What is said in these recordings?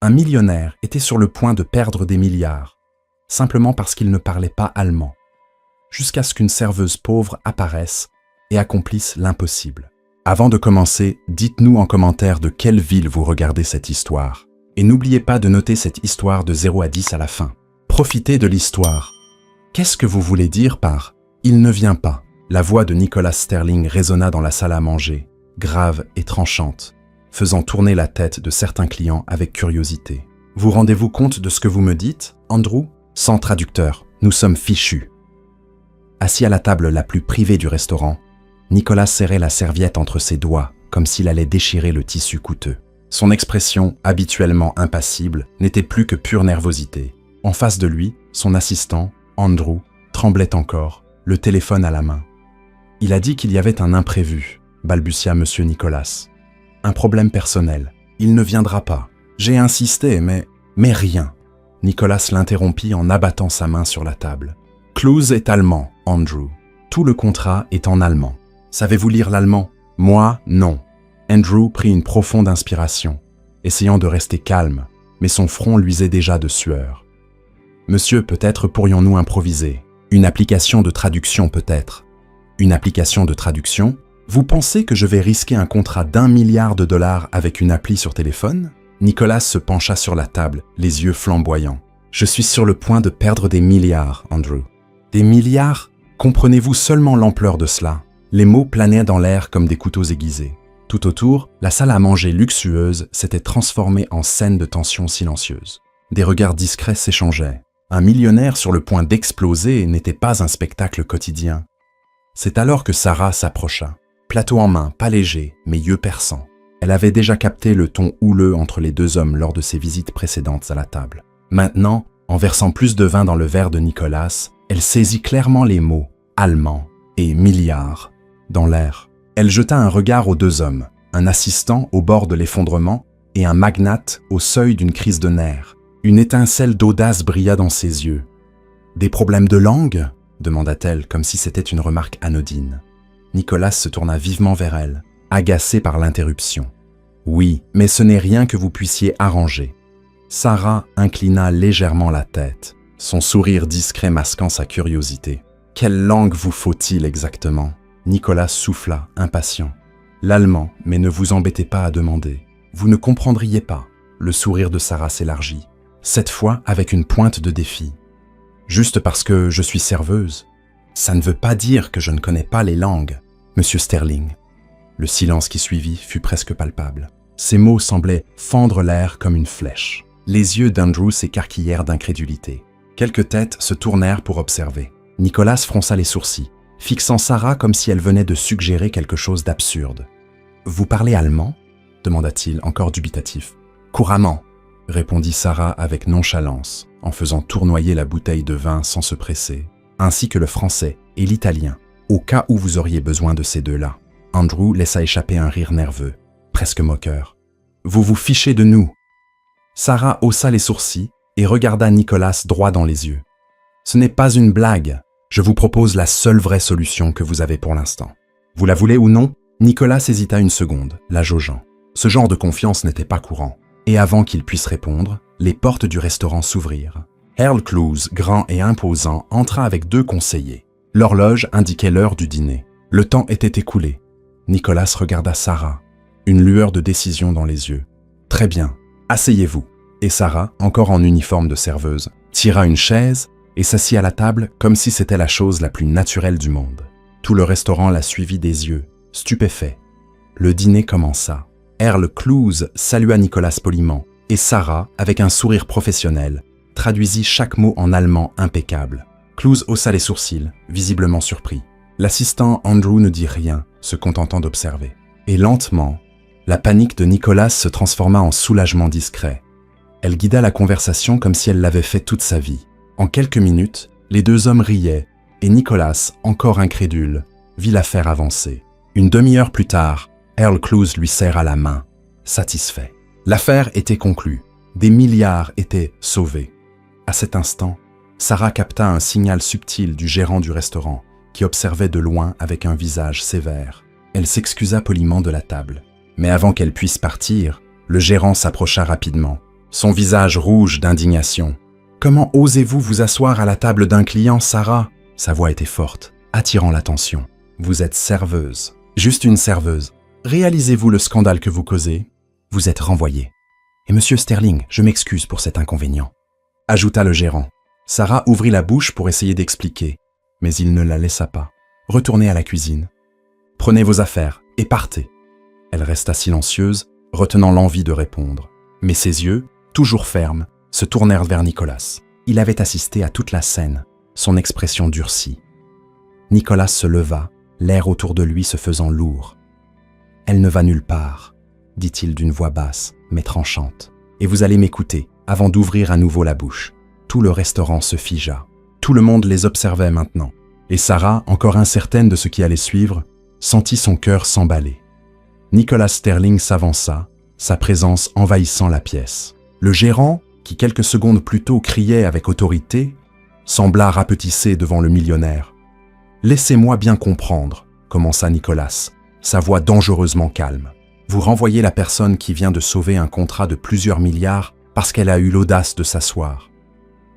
Un millionnaire était sur le point de perdre des milliards, simplement parce qu'il ne parlait pas allemand, jusqu'à ce qu'une serveuse pauvre apparaisse et accomplisse l'impossible. Avant de commencer, dites-nous en commentaire de quelle ville vous regardez cette histoire. Et n'oubliez pas de noter cette histoire de 0 à 10 à la fin. Profitez de l'histoire. Qu'est-ce que vous voulez dire par « il ne vient pas » ? La voix de Nicholas Sterling résonna dans la salle à manger, grave et tranchante, faisant tourner la tête de certains clients avec curiosité. « Vous rendez-vous compte de ce que vous me dites, Andrew ?» Sans traducteur, nous sommes fichus. Assis à la table la plus privée du restaurant, Nicholas serrait la serviette entre ses doigts comme s'il allait déchirer le tissu coûteux. Son expression, habituellement impassible, n'était plus que pure nervosité. En face de lui, son assistant, Andrew, tremblait encore, le téléphone à la main. « Il a dit qu'il y avait un imprévu », balbutia M. Nicholas. « Un problème personnel. Il ne viendra pas. J'ai insisté, mais rien. » Nicholas l'interrompit en abattant sa main sur la table. « Clouse est allemand, Andrew. Tout le contrat est en allemand. Savez-vous lire l'allemand? Moi, non. » Andrew prit une profonde inspiration, essayant de rester calme, mais son front luisait déjà de sueur. « Monsieur, peut-être pourrions-nous improviser. Une application de traduction peut-être. » « Une application de traduction? Vous pensez que je vais risquer un contrat d'1 milliard de dollars avec une appli sur téléphone ?» Nicholas se pencha sur la table, les yeux flamboyants. « Je suis sur le point de perdre des milliards, Andrew. »« Des milliards? Comprenez-vous seulement l'ampleur de cela ?» Les mots planaient dans l'air comme des couteaux aiguisés. Tout autour, la salle à manger luxueuse s'était transformée en scène de tension silencieuse. Des regards discrets s'échangeaient. Un millionnaire sur le point d'exploser n'était pas un spectacle quotidien. C'est alors que Sarah s'approcha. Plateau en main, pas léger, mais yeux perçants. Elle avait déjà capté le ton houleux entre les deux hommes lors de ses visites précédentes à la table. Maintenant, en versant plus de vin dans le verre de Nicholas, elle saisit clairement les mots « allemand » et « milliard » dans l'air. Elle jeta un regard aux deux hommes, un assistant au bord de l'effondrement et un magnate au seuil d'une crise de nerfs. Une étincelle d'audace brilla dans ses yeux. « Des problèmes de langue ?» demanda-t-elle comme si c'était une remarque anodine. Nicholas se tourna vivement vers elle, agacé par l'interruption. « Oui, mais ce n'est rien que vous puissiez arranger. » Sarah inclina légèrement la tête, son sourire discret masquant sa curiosité. « Quelle langue vous faut-il exactement ?» Nicholas souffla, impatient. « L'allemand, mais ne vous embêtez pas à demander. Vous ne comprendriez pas. » Le sourire de Sarah s'élargit, cette fois avec une pointe de défi. « Juste parce que je suis serveuse, ça ne veut pas dire que je ne connais pas les langues, Monsieur Sterling. » Le silence qui suivit fut presque palpable. Ces mots semblaient fendre l'air comme une flèche. Les yeux d'Andrew s'écarquillèrent d'incrédulité. Quelques têtes se tournèrent pour observer. Nicholas fronça les sourcils, fixant Sarah comme si elle venait de suggérer quelque chose d'absurde. « Vous parlez allemand ?» demanda-t-il, encore dubitatif. « Couramment », répondit Sarah avec nonchalance, en faisant tournoyer la bouteille de vin sans se presser, ainsi que le français et l'italien, au cas où vous auriez besoin de ces deux-là. Andrew laissa échapper un rire nerveux, presque moqueur. « Vous vous fichez de nous !» Sarah haussa les sourcils et regarda Nicholas droit dans les yeux. « Ce n'est pas une blague. Je vous propose la seule vraie solution que vous avez pour l'instant. Vous la voulez ou non ?» Nicholas hésita une seconde, la jaugeant. Ce genre de confiance n'était pas courant. Et avant qu'il puisse répondre, les portes du restaurant s'ouvrirent. Earl Clouse, grand et imposant, entra avec deux conseillers. L'horloge indiquait l'heure du dîner. Le temps était écoulé. Nicholas regarda Sarah, une lueur de décision dans les yeux. « Très bien, asseyez-vous. » Et Sarah, encore en uniforme de serveuse, tira une chaise et s'assit à la table comme si c'était la chose la plus naturelle du monde. Tout le restaurant la suivit des yeux, stupéfait. Le dîner commença. Earl Clouse salua Nicholas poliment, et Sarah, avec un sourire professionnel, traduisit chaque mot en allemand impeccable. Clouse haussa les sourcils, visiblement surpris. L'assistant Andrew ne dit rien, se contentant d'observer. Et lentement, la panique de Nicholas se transforma en soulagement discret. Elle guida la conversation comme si elle l'avait fait toute sa vie. En quelques minutes, les deux hommes riaient, et Nicholas, encore incrédule, vit l'affaire avancer. Une demi-heure plus tard, Earl Clouse lui serra la main, satisfait. L'affaire était conclue. Des milliards étaient sauvés. À cet instant, Sarah capta un signal subtil du gérant du restaurant, qui observait de loin avec un visage sévère. Elle s'excusa poliment de la table. Mais avant qu'elle puisse partir, le gérant s'approcha rapidement, son visage rouge d'indignation. « Comment osez-vous vous asseoir à la table d'un client, Sarah ?» Sa voix était forte, attirant l'attention. « Vous êtes serveuse. Juste une serveuse. Réalisez-vous le scandale que vous causez? Vous êtes renvoyé. Et Monsieur Sterling, je m'excuse pour cet inconvénient. » Ajouta le gérant. Sarah ouvrit la bouche pour essayer d'expliquer, mais il ne la laissa pas. « Retournez à la cuisine. Prenez vos affaires et partez. » Elle resta silencieuse, retenant l'envie de répondre. Mais ses yeux, toujours fermes, se tournèrent vers Nicolas. Il avait assisté à toute la scène, son expression durcie. Nicolas se leva, l'air autour de lui se faisant lourd. « Elle ne va nulle part, » dit-il d'une voix basse, mais tranchante. « Et vous allez m'écouter, avant d'ouvrir à nouveau la bouche. » Tout le restaurant se figea. Tout le monde les observait maintenant. Et Sarah, encore incertaine de ce qui allait suivre, sentit son cœur s'emballer. Nicolas Sterling s'avança, sa présence envahissant la pièce. Le gérant, qui quelques secondes plus tôt criait avec autorité, sembla rapetisser devant le millionnaire. « Laissez-moi bien comprendre, » commença Nicolas, sa voix dangereusement calme. « Vous renvoyez la personne qui vient de sauver un contrat de plusieurs milliards parce qu'elle a eu l'audace de s'asseoir. »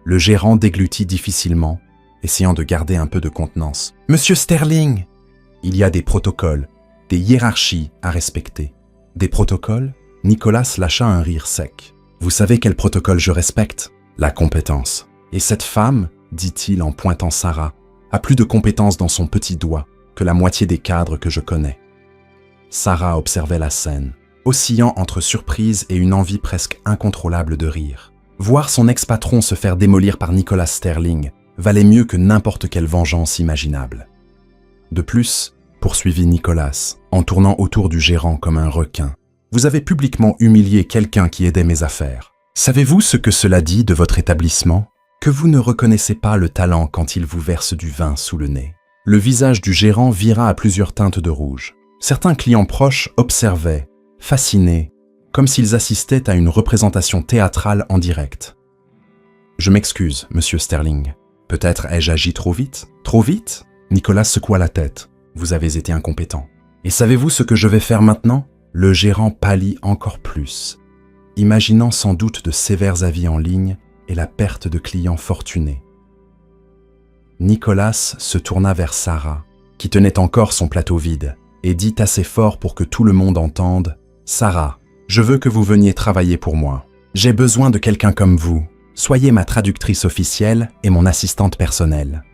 Le gérant déglutit difficilement, essayant de garder un peu de contenance. « Monsieur Sterling, il y a des protocoles, des hiérarchies à respecter. » Des protocoles? Nicolas lâcha un rire sec. « Vous savez quel protocole je respecte? La compétence. Et cette femme, dit-il en pointant Sarah, a plus de compétences dans son petit doigt que la moitié des cadres que je connais. » Sarah observait la scène, oscillant entre surprise et une envie presque incontrôlable de rire. Voir son ex-patron se faire démolir par Nicolas Sterling valait mieux que n'importe quelle vengeance imaginable. De plus, poursuivit Nicolas, en tournant autour du gérant comme un requin, vous avez publiquement humilié quelqu'un qui aidait mes affaires. Savez-vous ce que cela dit de votre établissement? Que vous ne reconnaissez pas le talent quand il vous verse du vin sous le nez. Le visage du gérant vira à plusieurs teintes de rouge. Certains clients proches observaient, fascinés, comme s'ils assistaient à une représentation théâtrale en direct. « Je m'excuse, Monsieur Sterling. Peut-être ai-je agi trop vite? » « Trop vite ?» Nicolas secoua la tête. « Vous avez été incompétent. Et savez-vous ce que je vais faire maintenant ?» Le gérant pâlit encore plus, imaginant sans doute de sévères avis en ligne et la perte de clients fortunés. Nicolas se tourna vers Sarah, qui tenait encore son plateau vide, et dit assez fort pour que tout le monde entende « Sarah, je veux que vous veniez travailler pour moi. J'ai besoin de quelqu'un comme vous. Soyez ma traductrice officielle et mon assistante personnelle. »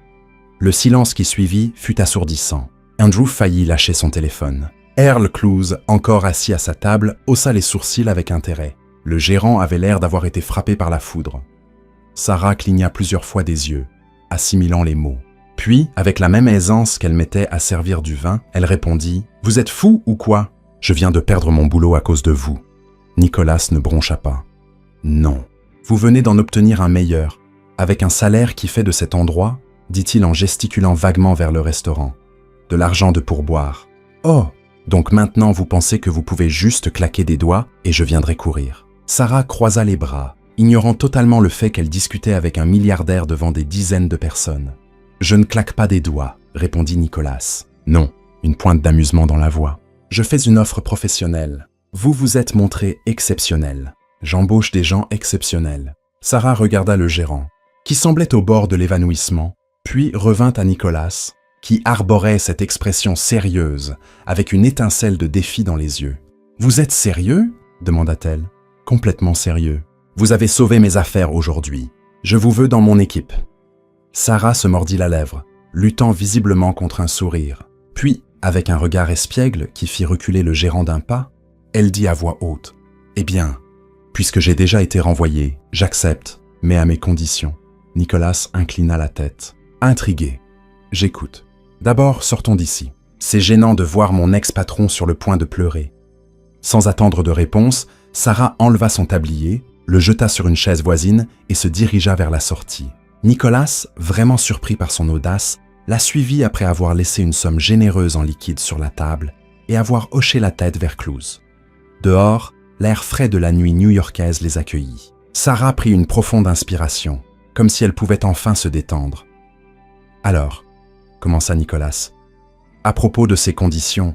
Le silence qui suivit fut assourdissant. Andrew faillit lâcher son téléphone. Earl Clouse, encore assis à sa table, haussa les sourcils avec intérêt. Le gérant avait l'air d'avoir été frappé par la foudre. Sarah cligna plusieurs fois des yeux, assimilant les mots. Puis, avec la même aisance qu'elle mettait à servir du vin, elle répondit « Vous êtes fou ou quoi ? Je viens de perdre mon boulot à cause de vous. » Nicolas ne broncha pas. « Non. Vous venez d'en obtenir un meilleur, avec un salaire qui fait de cet endroit, dit-il en gesticulant vaguement vers le restaurant, de l'argent de pourboire. Oh, donc maintenant vous pensez que vous pouvez juste claquer des doigts et je viendrai courir. » Sarah croisa les bras, ignorant totalement le fait qu'elle discutait avec un milliardaire devant des dizaines de personnes. « Je ne claque pas des doigts, » répondit Nicolas. « Non, une pointe d'amusement dans la voix. Je fais une offre professionnelle. Vous vous êtes montré exceptionnel. J'embauche des gens exceptionnels. » Sarah regarda le gérant, qui semblait au bord de l'évanouissement, puis revint à Nicolas, qui arborait cette expression sérieuse, avec une étincelle de défi dans les yeux. « Vous êtes sérieux ?» demanda-t-elle. « Complètement sérieux. Vous avez sauvé mes affaires aujourd'hui. Je vous veux dans mon équipe. » Sarah se mordit la lèvre, luttant visiblement contre un sourire. Puis, avec un regard espiègle qui fit reculer le gérant d'un pas, elle dit à voix haute « Eh bien, puisque j'ai déjà été renvoyé, j'accepte, mais à mes conditions. » Nicolas inclina la tête. Intrigué. « J'écoute. D'abord, sortons d'ici. C'est gênant de voir mon ex-patron sur le point de pleurer. » Sans attendre de réponse, Sarah enleva son tablier, le jeta sur une chaise voisine et se dirigea vers la sortie. Nicolas, vraiment surpris par son audace, la suivit après avoir laissé une somme généreuse en liquide sur la table et avoir hoché la tête vers Clouse. Dehors, l'air frais de la nuit new-yorkaise les accueillit. Sarah prit une profonde inspiration, comme si elle pouvait enfin se détendre. « Alors, » commença Nicolas, « à propos de ces conditions... »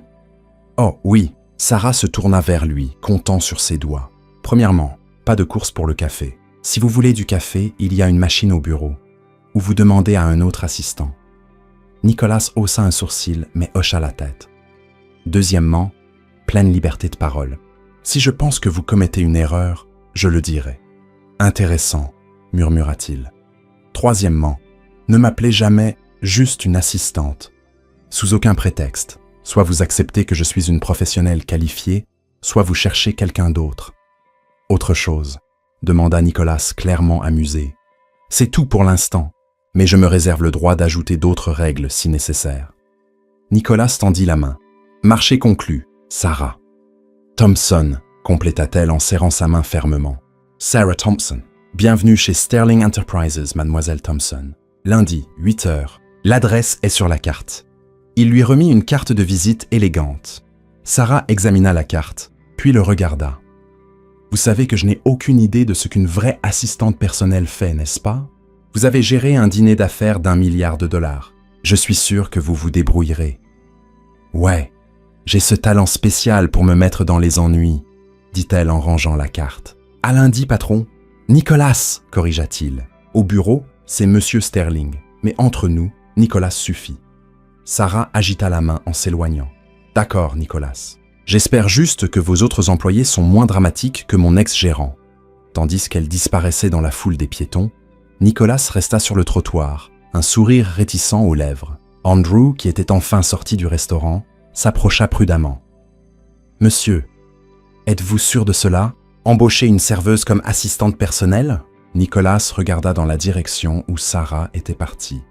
« Oh oui !» Sarah se tourna vers lui, comptant sur ses doigts. « Premièrement, pas de course pour le café. Si vous voulez du café, il y a une machine au bureau. Ou vous demandez à un autre assistant. » Nicolas haussa un sourcil, mais hocha la tête. Deuxièmement, pleine liberté de parole. « Si je pense que vous commettez une erreur, je le dirai. »« Intéressant, » murmura-t-il. « Troisièmement, ne m'appelez jamais juste une assistante. Sous aucun prétexte. Soit vous acceptez que je suis une professionnelle qualifiée, soit vous cherchez quelqu'un d'autre. »« Autre chose ?» demanda Nicolas clairement amusé. « C'est tout pour l'instant, mais je me réserve le droit d'ajouter d'autres règles si nécessaire. » Nicolas tendit la main. « Marché conclu, Sarah. »« Thompson », compléta-t-elle en serrant sa main fermement. « Sarah Thompson. Bienvenue chez Sterling Enterprises, mademoiselle Thompson. Lundi, 8 heures. L'adresse est sur la carte. » Il lui remit une carte de visite élégante. Sarah examina la carte, puis le regarda. « Vous savez que je n'ai aucune idée de ce qu'une vraie assistante personnelle fait, n'est-ce pas? Vous avez géré un dîner d'affaires d'1 milliard de dollars. Je suis sûr que vous vous débrouillerez. »« Ouais, j'ai ce talent spécial pour me mettre dans les ennuis, » dit-elle en rangeant la carte. « À lundi, patron. »« Nicolas, corrigea-t-il. Au bureau, c'est Monsieur Sterling, mais entre nous, Nicolas suffit. » Sarah agita la main en s'éloignant. « D'accord, Nicolas. J'espère juste que vos autres employés sont moins dramatiques que mon ex-gérant. » Tandis qu'elle disparaissait dans la foule des piétons, Nicolas resta sur le trottoir, un sourire réticent aux lèvres. Andrew, qui était enfin sorti du restaurant, s'approcha prudemment. « Monsieur, êtes-vous sûr de cela? Embaucher une serveuse comme assistante personnelle ?» Nicolas regarda dans la direction où Sarah était partie.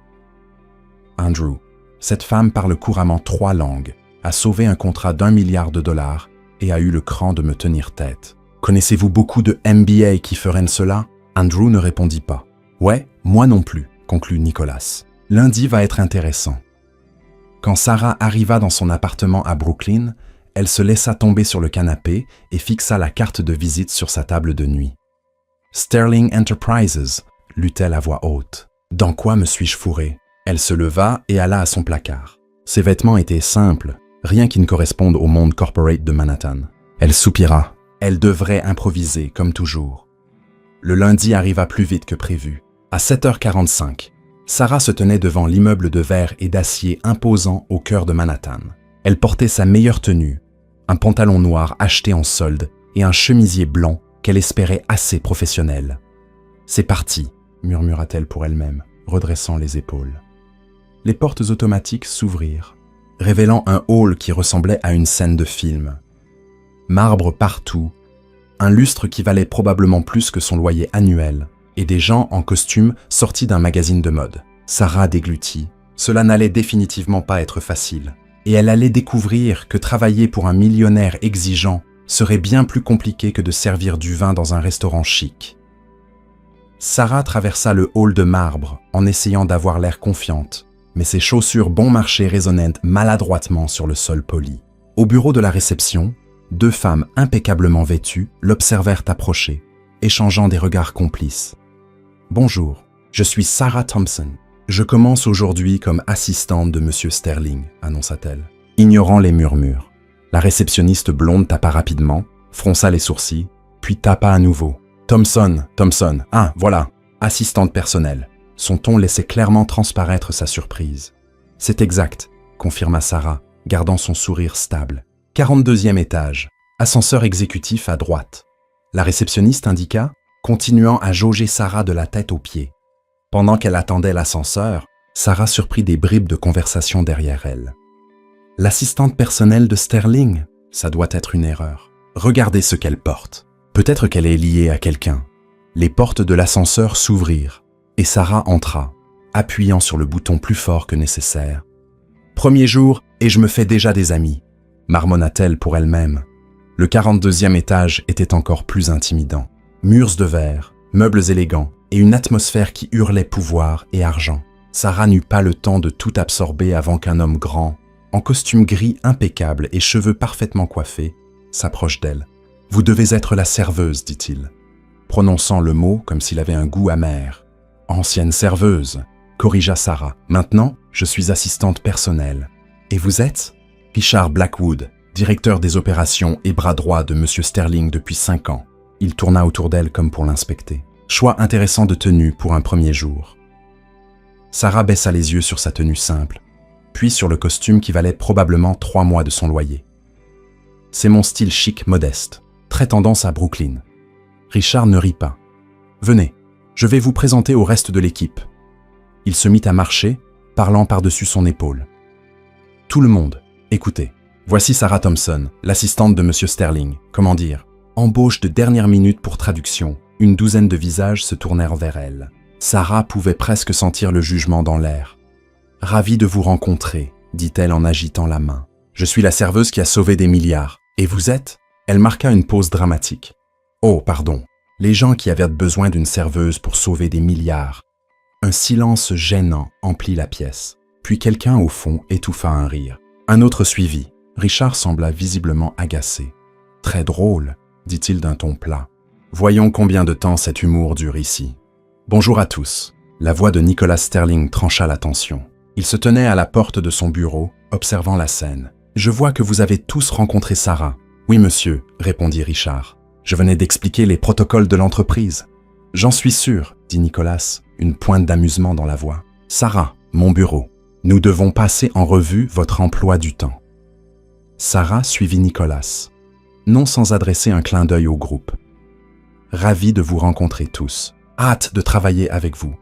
« Andrew, cette femme parle couramment 3 langues, a sauvé un contrat d'1 milliard de dollars et a eu le cran de me tenir tête. Connaissez-vous beaucoup de MBA qui feraient cela? » Andrew ne répondit pas. « Ouais, moi non plus, » conclut Nicolas. « Lundi va être intéressant. » Quand Sarah arriva dans son appartement à Brooklyn, elle se laissa tomber sur le canapé et fixa la carte de visite sur sa table de nuit. « Sterling Enterprises » lut-elle à voix haute. « Dans quoi me suis-je fourrée ?» Elle se leva et alla à son placard. Ses vêtements étaient simples, rien qui ne corresponde au monde corporate de Manhattan. Elle soupira. Elle devrait improviser, comme toujours. Le lundi arriva plus vite que prévu. À 7h45, Sarah se tenait devant l'immeuble de verre et d'acier imposant au cœur de Manhattan. Elle portait sa meilleure tenue, un pantalon noir acheté en solde et un chemisier blanc qu'elle espérait assez professionnel. « C'est parti », murmura-t-elle pour elle-même, redressant les épaules. Les portes automatiques s'ouvrirent, révélant un hall qui ressemblait à une scène de film. Marbre partout, un lustre qui valait probablement plus que son loyer annuel, et des gens en costume sortis d'un magazine de mode. Sarah déglutit. Cela n'allait définitivement pas être facile, et elle allait découvrir que travailler pour un millionnaire exigeant serait bien plus compliqué que de servir du vin dans un restaurant chic. Sarah traversa le hall de marbre en essayant d'avoir l'air confiante, mais ses chaussures bon marché résonnaient maladroitement sur le sol poli. Au bureau de la réception, 2 femmes impeccablement vêtues l'observèrent approcher, échangeant des regards complices. « Bonjour, je suis Sarah Thompson. Je commence aujourd'hui comme assistante de Monsieur Sterling, » annonça-t-elle, ignorant les murmures. La réceptionniste blonde tapa rapidement, fronça les sourcils, puis tapa à nouveau. « Thompson, Thompson, ah, voilà, assistante personnelle. » Son ton laissait clairement transparaître sa surprise. « C'est exact, » confirma Sarah, gardant son sourire stable. « 42e étage, ascenseur exécutif à droite. » La réceptionniste indiqua, continuant à jauger Sarah de la tête aux pieds. Pendant qu'elle attendait l'ascenseur, Sarah surprit des bribes de conversation derrière elle. « L'assistante personnelle de Sterling, ça doit être une erreur. Regardez ce qu'elle porte. Peut-être qu'elle est liée à quelqu'un. » Les portes de l'ascenseur s'ouvrirent et Sarah entra, appuyant sur le bouton plus fort que nécessaire. « Premier jour et je me fais déjà des amis, » marmonna-t-elle pour elle-même. Le 42e étage était encore plus intimidant. Murs de verre, meubles élégants et une atmosphère qui hurlait pouvoir et argent. Sarah n'eut pas le temps de tout absorber avant qu'un homme grand, en costume gris impeccable et cheveux parfaitement coiffés, s'approche d'elle. « Vous devez être la serveuse, dit-il, prononçant le mot comme s'il avait un goût amer. « Ancienne serveuse, » corrigea Sarah. « Maintenant, je suis assistante personnelle. Et vous êtes ?» Richard Blackwood, directeur des opérations et bras droit de Monsieur Sterling depuis 5 ans. Il tourna autour d'elle comme pour l'inspecter. Choix intéressant de tenue pour un premier jour. Sarah baissa les yeux sur sa tenue simple, puis sur le costume qui valait probablement 3 mois de son loyer. C'est mon style chic modeste, très tendance à Brooklyn. Richard ne rit pas. Venez, je vais vous présenter au reste de l'équipe. Il se mit à marcher, parlant par-dessus son épaule. Tout le monde, écoutez. Voici Sarah Thompson, l'assistante de M. Sterling. Comment dire? Embauche de dernière minute pour traduction. Une douzaine de visages se tournèrent vers elle. Sarah pouvait presque sentir le jugement dans l'air. « Ravie de vous rencontrer », dit-elle en agitant la main. « Je suis la serveuse qui a sauvé des milliards. Et vous êtes ?» Elle marqua une pause dramatique. « Oh, pardon. Les gens qui avaient besoin d'une serveuse pour sauver des milliards. » Un silence gênant emplit la pièce. Puis quelqu'un au fond étouffa un rire. Un autre suivit. Richard sembla visiblement agacé. « Très drôle », dit-il d'un ton plat. « Voyons combien de temps cet humour dure ici. » « Bonjour à tous. » La voix de Nicholas Sterling trancha la tension. Il se tenait à la porte de son bureau, observant la scène. « Je vois que vous avez tous rencontré Sarah. »« Oui, monsieur, » répondit Richard. « Je venais d'expliquer les protocoles de l'entreprise. »« J'en suis sûr, » dit Nicholas, une pointe d'amusement dans la voix. « Sarah, mon bureau. Nous devons passer en revue votre emploi du temps. » Sarah suivit Nicholas, non sans adresser un clin d'œil au groupe. « Ravi de vous rencontrer tous. Hâte de travailler avec vous. »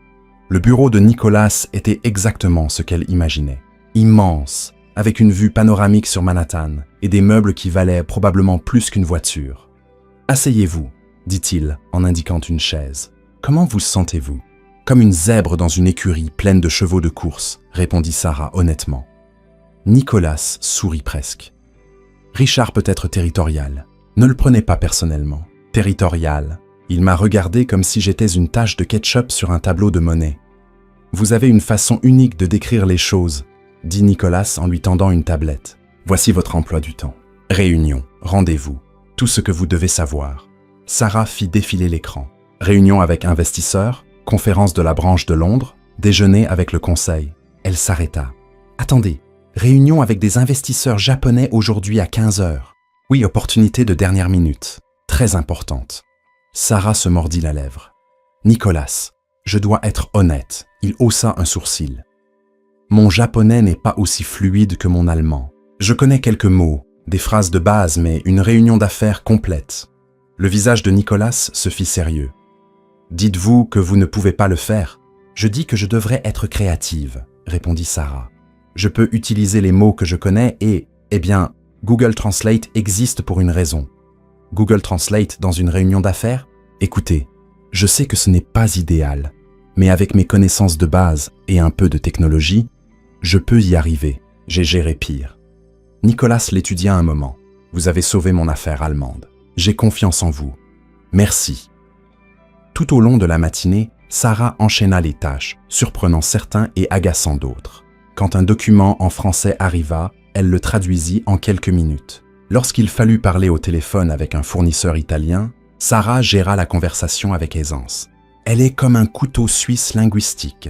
Le bureau de Nicholas était exactement ce qu'elle imaginait. Immense, avec une vue panoramique sur Manhattan et des meubles qui valaient probablement plus qu'une voiture. « Asseyez-vous, » dit-il en indiquant une chaise. « Comment vous sentez-vous ?»« Comme une zèbre dans une écurie pleine de chevaux de course, » répondit Sarah honnêtement. Nicholas sourit presque. « Richard peut être territorial. Ne le prenez pas personnellement. Territorial. Il m'a regardé comme si j'étais une tache de ketchup sur un tableau de Monet. « Vous avez une façon unique de décrire les choses, » dit Nicholas en lui tendant une tablette. « Voici votre emploi du temps. Réunion, rendez-vous, tout ce que vous devez savoir. » Sarah fit défiler l'écran. Réunion avec investisseurs, conférence de la branche de Londres, déjeuner avec le conseil. Elle s'arrêta. « Attendez, réunion avec des investisseurs japonais aujourd'hui à 15 heures. Oui, opportunité de dernière minute. Très importante. » Sarah se mordit la lèvre. « Nicholas, je dois être honnête. » Il haussa un sourcil. « Mon japonais n'est pas aussi fluide que mon allemand. Je connais quelques mots, des phrases de base, mais une réunion d'affaires complète. » Le visage de Nicholas se fit sérieux. « Dites-vous que vous ne pouvez pas le faire? »« Je dis que je devrais être créative, » répondit Sarah. « Je peux utiliser les mots que je connais et, eh bien, Google Translate existe pour une raison. » Google Translate dans une réunion d'affaires? Écoutez, je sais que ce n'est pas idéal, mais avec mes connaissances de base et un peu de technologie, je peux y arriver. J'ai géré pire. Nicholas l'étudia un moment. Vous avez sauvé mon affaire allemande. J'ai confiance en vous. Merci. Tout au long de la matinée, Sarah enchaîna les tâches, surprenant certains et agaçant d'autres. Quand un document en français arriva, elle le traduisit en quelques minutes. Lorsqu'il fallut parler au téléphone avec un fournisseur italien, Sarah géra la conversation avec aisance. « Elle est comme un couteau suisse linguistique »,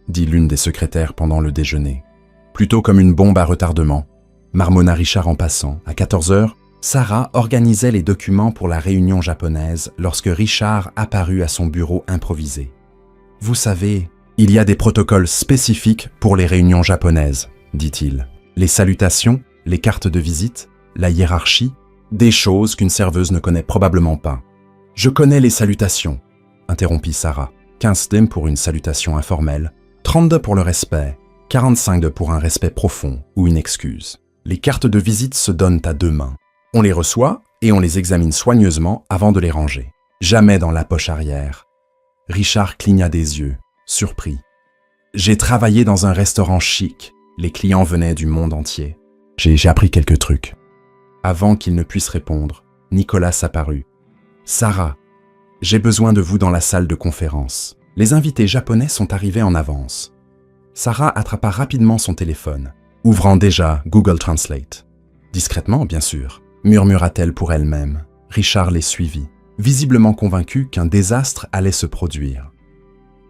dit l'une des secrétaires pendant le déjeuner. « Plutôt comme une bombe à retardement », marmonna Richard en passant. À 14 heures, Sarah organisait les documents pour la réunion japonaise lorsque Richard apparut à son bureau improvisé. « Vous savez, il y a des protocoles spécifiques pour les réunions japonaises, » dit-il. « Les salutations, les cartes de visite, la hiérarchie, des choses qu'une serveuse ne connaît probablement pas. »« Je connais les salutations, » interrompit Sarah. 15 d pour une salutation informelle, 32 pour le respect, 45 pour un respect profond ou une excuse. Les cartes de visite se donnent à 2 mains. On les reçoit et on les examine soigneusement avant de les ranger. Jamais dans la poche arrière. Richard cligna des yeux, surpris. « J'ai travaillé dans un restaurant chic. Les clients venaient du monde entier. J'ai appris quelques trucs. » Avant qu'il ne puisse répondre, Nicholas apparut. « Sarah, j'ai besoin de vous dans la salle de conférence. Les invités japonais sont arrivés en avance. » Sarah attrapa rapidement son téléphone, ouvrant déjà Google Translate. Discrètement, bien sûr, murmura-t-elle pour elle-même. Richard les suivit, visiblement convaincu qu'un désastre allait se produire.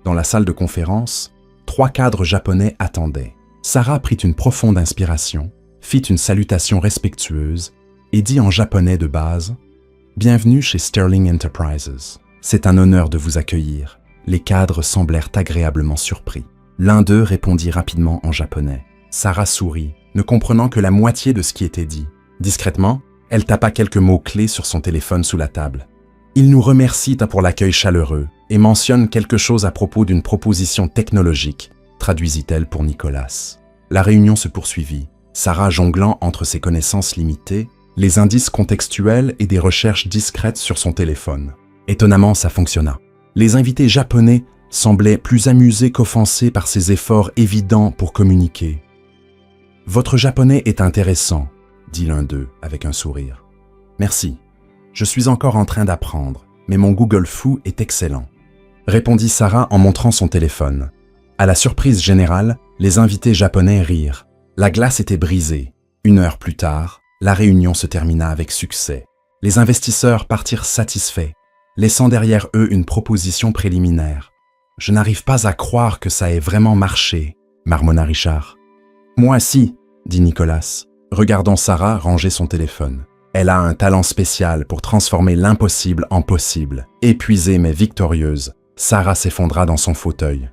Dans la salle de conférence, 3 cadres japonais attendaient. Sarah prit une profonde inspiration, fit une salutation respectueuse et dit en japonais de base « Bienvenue chez Sterling Enterprises. C'est un honneur de vous accueillir. Les cadres semblèrent agréablement surpris. L'un d'eux répondit rapidement en japonais. Sarah sourit, ne comprenant que la moitié de ce qui était dit. Discrètement, elle tapa quelques mots-clés sur son téléphone sous la table. Il nous remercie pour l'accueil chaleureux et mentionne quelque chose à propos d'une proposition technologique, traduisit-elle pour Nicolas. La réunion se poursuivit, Sarah jonglant entre ses connaissances limitées, les indices contextuels et des recherches discrètes sur son téléphone. Étonnamment, ça fonctionna. Les invités japonais semblaient plus amusés qu'offensés par ses efforts évidents pour communiquer. « Votre japonais est intéressant », dit l'un d'eux avec un sourire. « Merci. Je suis encore en train d'apprendre, mais mon Google Foo est excellent. » Répondit Sarah en montrant son téléphone. À la surprise générale, les invités japonais rirent. La glace était brisée. 1 heure plus tard, la réunion se termina avec succès. Les investisseurs partirent satisfaits, laissant derrière eux une proposition préliminaire. « Je n'arrive pas à croire que ça ait vraiment marché », marmonna Richard. « Moi si », dit Nicolas, regardant Sarah ranger son téléphone. Elle a un talent spécial pour transformer l'impossible en possible. Épuisée mais victorieuse, Sarah s'effondra dans son fauteuil.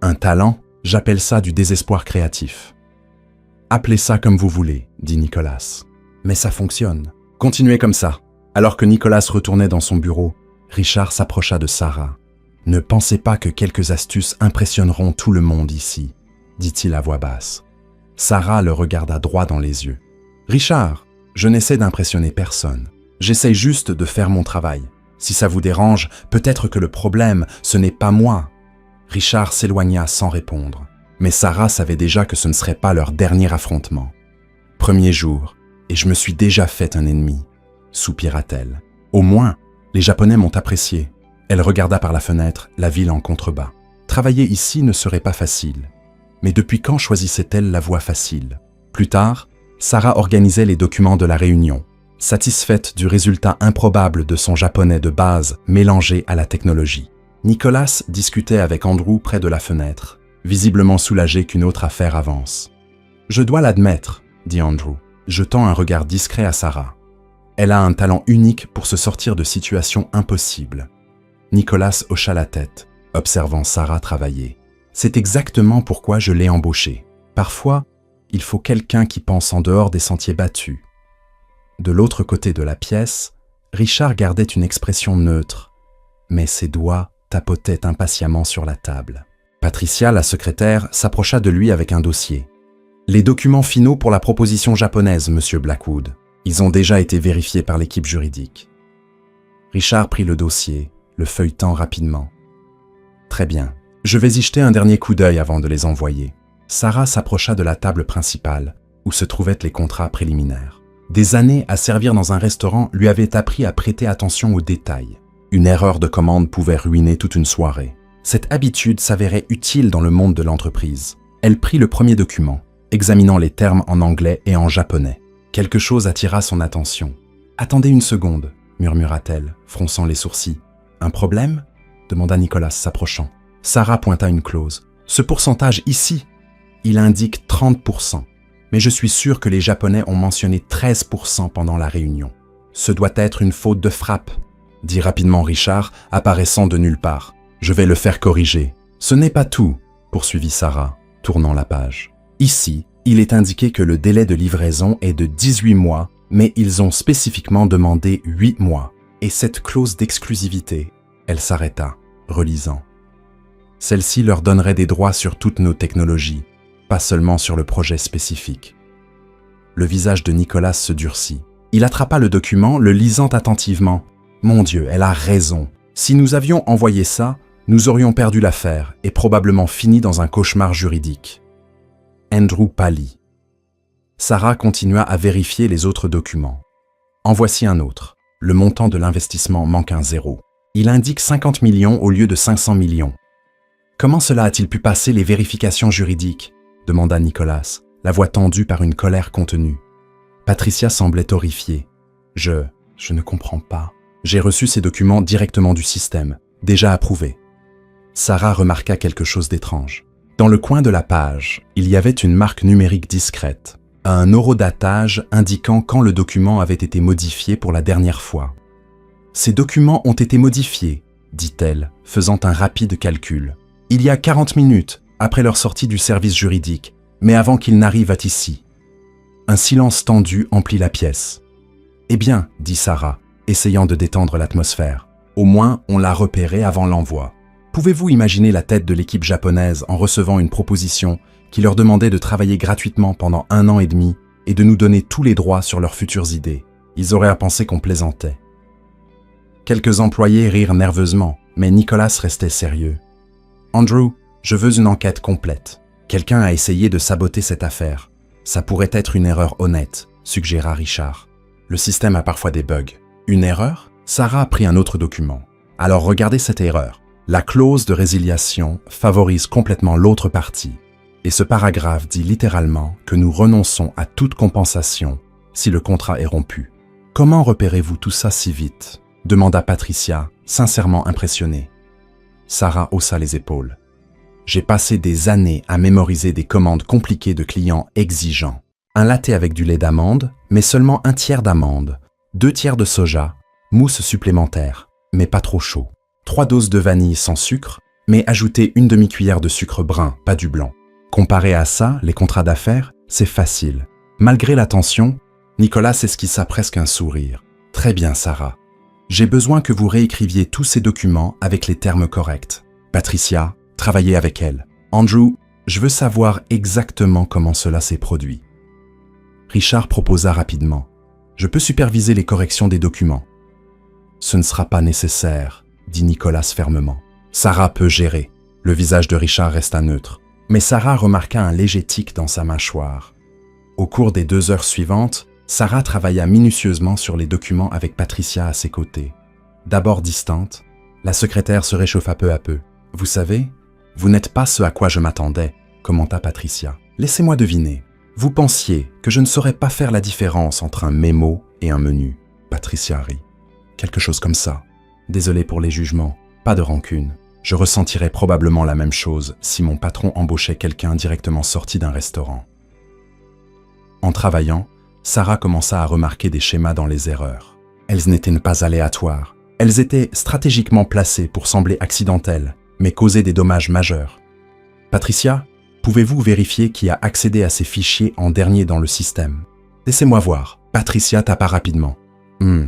Un talent, j'appelle ça du désespoir créatif. Appelez ça comme vous voulez, dit Nicolas. Mais ça fonctionne. Continuez comme ça. Alors que Nicolas retournait dans son bureau, Richard s'approcha de Sarah. Ne pensez pas que quelques astuces impressionneront tout le monde ici, dit-il à voix basse. Sarah le regarda droit dans les yeux. Richard, je n'essaie d'impressionner personne. J'essaie juste de faire mon travail. Si ça vous dérange, peut-être que le problème, ce n'est pas moi. Richard s'éloigna sans répondre. Mais Sarah savait déjà que ce ne serait pas leur dernier affrontement. Premier jour, et je me suis déjà fait un ennemi, soupira-t-elle. Au moins, les Japonais m'ont apprécié. Elle regarda par la fenêtre, la ville en contrebas. Travailler ici ne serait pas facile. Mais depuis quand choisissait-elle la voie facile? Plus tard, Sarah organisait les documents de la réunion, satisfaite du résultat improbable de son japonais de base mélangé à la technologie. Nicolas discutait avec Andrew près de la fenêtre, visiblement soulagé qu'une autre affaire avance. « Je dois l'admettre », dit Andrew, jetant un regard discret à Sarah. « Elle a un talent unique pour se sortir de situations impossibles. » Nicolas hocha la tête, observant Sarah travailler. « C'est exactement pourquoi je l'ai embauchée. Parfois, il faut quelqu'un qui pense en dehors des sentiers battus. » De l'autre côté de la pièce, Richard gardait une expression neutre, mais ses doigts tapotaient impatiemment sur la table. Patricia, la secrétaire, s'approcha de lui avec un dossier. « Les documents finaux pour la proposition japonaise, Monsieur Blackwood. Ils ont déjà été vérifiés par l'équipe juridique. » Richard prit le dossier, le feuilletant rapidement. « Très bien. Je vais y jeter un dernier coup d'œil avant de les envoyer. » Sarah s'approcha de la table principale, où se trouvaient les contrats préliminaires. Des années à servir dans un restaurant lui avaient appris à prêter attention aux détails. Une erreur de commande pouvait ruiner toute une soirée. Cette habitude s'avérait utile dans le monde de l'entreprise. Elle prit le premier document, examinant les termes en anglais et en japonais. Quelque chose attira son attention. « Attendez une seconde », murmura-t-elle, fronçant les sourcils. « Un problème ?» demanda Nicolas, s'approchant. Sarah pointa une clause. « Ce pourcentage ici, il indique 30%, mais je suis sûr que les Japonais ont mentionné 13% pendant la réunion. Ce doit être une faute de frappe, dit rapidement Richard, apparaissant de nulle part. Je vais le faire corriger. Ce n'est pas tout, poursuivit Sarah, tournant la page. Ici, il est indiqué que le délai de livraison est de 18 mois, mais ils ont spécifiquement demandé 8 mois. Et cette clause d'exclusivité, elle s'arrêta, relisant. Celle-ci leur donnerait des droits sur toutes nos technologies, pas seulement sur le projet spécifique. Le visage de Nicolas se durcit. Il attrapa le document, le lisant attentivement. Mon Dieu, elle a raison. Si nous avions envoyé ça, nous aurions perdu l'affaire et probablement fini dans un cauchemar juridique. Andrew pâlit. Sarah continua à vérifier les autres documents. En voici un autre. Le montant de l'investissement manque un zéro. Il indique 50 millions au lieu de 500 millions. Comment cela a-t-il pu passer les vérifications juridiques ? Demanda Nicolas, la voix tendue par une colère contenue. Patricia semblait horrifiée. Je ne comprends pas. J'ai reçu ces documents directement du système, déjà approuvés. Sarah remarqua quelque chose d'étrange. Dans le coin de la page, il y avait une marque numérique discrète, un horodatage indiquant quand le document avait été modifié pour la dernière fois. Ces documents ont été modifiés, dit-elle, faisant un rapide calcul. Il y a 40 minutes, après leur sortie du service juridique, mais avant qu'ils n'arrivent ici. Un silence tendu emplit la pièce. Eh bien, dit Sarah, essayant de détendre l'atmosphère. Au moins, on l'a repéré avant l'envoi. Pouvez-vous imaginer la tête de l'équipe japonaise en recevant une proposition qui leur demandait de travailler gratuitement pendant 1 an et demi et de nous donner tous les droits sur leurs futures idées? Ils auraient à penser qu'on plaisantait. Quelques employés rirent nerveusement, mais Nicolas restait sérieux. « Andrew, je veux une enquête complète. Quelqu'un a essayé de saboter cette affaire. Ça pourrait être une erreur honnête, suggéra Richard. Le système a parfois des bugs. Une erreur? Sarah a pris un autre document. Alors regardez cette erreur. La clause de résiliation favorise complètement l'autre partie. Et ce paragraphe dit littéralement que nous renonçons à toute compensation si le contrat est rompu. Comment repérez-vous tout ça si vite? Demanda Patricia, sincèrement impressionnée. Sarah haussa les épaules. J'ai passé des années à mémoriser des commandes compliquées de clients exigeants. Un latte avec du lait d'amande, mais seulement 1/3 d'amande, 2/3 de soja, mousse supplémentaire, mais pas trop chaud. 3 doses de vanille sans sucre, mais ajoutez 1 demi-cuillère de sucre brun, pas du blanc. Comparé à ça, les contrats d'affaires, c'est facile. Malgré la tension, Nicolas esquissa presque un sourire. Très bien, Sarah. J'ai besoin que vous réécriviez tous ces documents avec les termes corrects. Patricia, travaillez avec elle. Andrew, je veux savoir exactement comment cela s'est produit. Richard proposa rapidement. Je peux superviser les corrections des documents. Ce ne sera pas nécessaire, dit Nicolas fermement. Sarah peut gérer. Le visage de Richard resta neutre. Mais Sarah remarqua un léger tic dans sa mâchoire. Au cours des 2 heures suivantes, Sarah travailla minutieusement sur les documents avec Patricia à ses côtés. D'abord distante, la secrétaire se réchauffa peu à peu. « Vous savez, vous n'êtes pas ce à quoi je m'attendais », commenta Patricia. « Laissez-moi deviner. Vous pensiez que je ne saurais pas faire la différence entre un mémo et un menu ?» Patricia rit. « Quelque chose comme ça. Désolé pour les jugements, pas de rancune. Je ressentirais probablement la même chose si mon patron embauchait quelqu'un directement sorti d'un restaurant. » En travaillant, Sarah commença à remarquer des schémas dans les erreurs. Elles n'étaient pas aléatoires. Elles étaient stratégiquement placées pour sembler accidentelles, mais causer des dommages majeurs. Patricia, pouvez-vous vérifier qui a accédé à ces fichiers en dernier dans le système? Laissez-moi voir. Patricia tapa rapidement.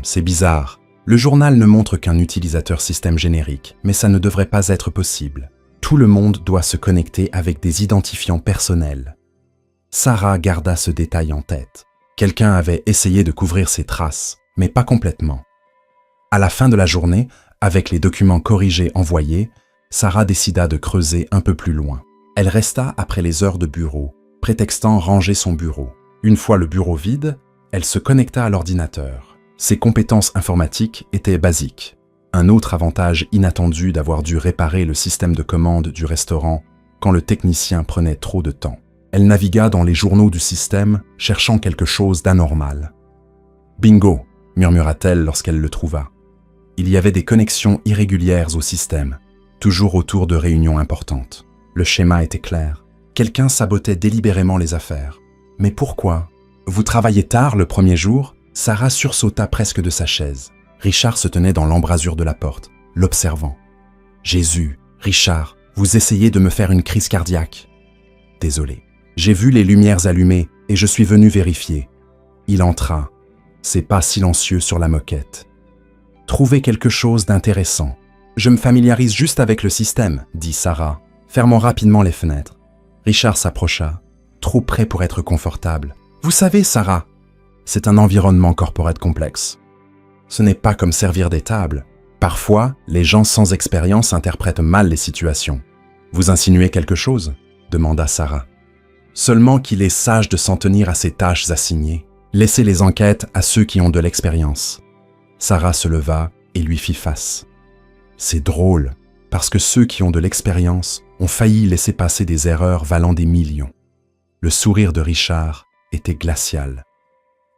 C'est bizarre. Le journal ne montre qu'un utilisateur système générique, mais ça ne devrait pas être possible. Tout le monde doit se connecter avec des identifiants personnels. Sarah garda ce détail en tête. Quelqu'un avait essayé de couvrir ses traces, mais pas complètement. À la fin de la journée, avec les documents corrigés envoyés, Sarah décida de creuser un peu plus loin. Elle resta après les heures de bureau, prétextant ranger son bureau. Une fois le bureau vide, elle se connecta à l'ordinateur. Ses compétences informatiques étaient basiques. Un autre avantage inattendu d'avoir dû réparer le système de commande du restaurant quand le technicien prenait trop de temps. Elle navigua dans les journaux du système, cherchant quelque chose d'anormal. « Bingo !» murmura-t-elle lorsqu'elle le trouva. Il y avait des connexions irrégulières au système, toujours autour de réunions importantes. Le schéma était clair. Quelqu'un sabotait délibérément les affaires. Mais pourquoi? Vous travaillez tard le premier jour? Sarah sursauta presque de sa chaise. Richard se tenait dans l'embrasure de la porte, l'observant. « Jésus, Richard, vous essayez de me faire une crise cardiaque. » « Désolé. J'ai vu les lumières allumées et je suis venu vérifier. » Il entra, ses pas silencieux sur la moquette. « Trouvez quelque chose d'intéressant. »« Je me familiarise juste avec le système, » dit Sarah, fermant rapidement les fenêtres. Richard s'approcha, trop près pour être confortable. « Vous savez, Sarah, c'est un environnement corporate complexe. Ce n'est pas comme servir des tables. Parfois, les gens sans expérience interprètent mal les situations. Vous insinuez quelque chose ? Demanda Sarah. Seulement qu'il est sage de s'en tenir à ses tâches assignées. Laissez les enquêtes à ceux qui ont de l'expérience. Sarah se leva et lui fit face. C'est drôle, parce que ceux qui ont de l'expérience ont failli laisser passer des erreurs valant des millions. Le sourire de Richard était glacial.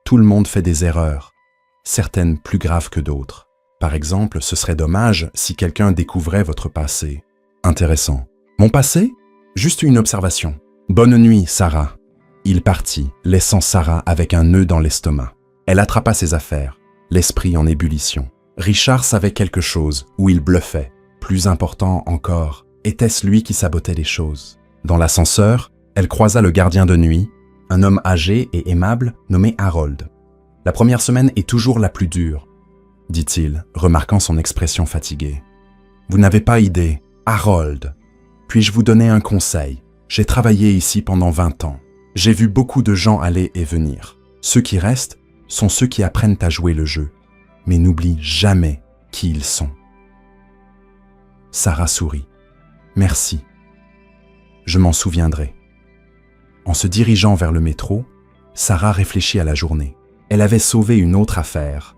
Tout le monde fait des erreurs, certaines plus graves que d'autres. Par exemple, ce serait dommage si quelqu'un découvrait votre passé. Intéressant. Mon passé ? Juste une observation. Bonne nuit, Sarah. Il partit, laissant Sarah avec un nœud dans l'estomac. Elle attrapa ses affaires, l'esprit en ébullition. Richard savait quelque chose, ou il bluffait. Plus important encore, était-ce lui qui sabotait les choses? Dans l'ascenseur, elle croisa le gardien de nuit, un homme âgé et aimable nommé Harold. « La première semaine est toujours la plus dure, » dit-il, remarquant son expression fatiguée. « Vous n'avez pas idée, Harold. Puis-je vous donner un conseil? J'ai travaillé ici pendant 20 ans. J'ai vu beaucoup de gens aller et venir. Ceux qui restent sont ceux qui apprennent à jouer le jeu, mais n'oublient jamais qui ils sont. » Sarah sourit. « Merci. Je m'en souviendrai. » En se dirigeant vers le métro, Sarah réfléchit à la journée. Elle avait sauvé une autre affaire,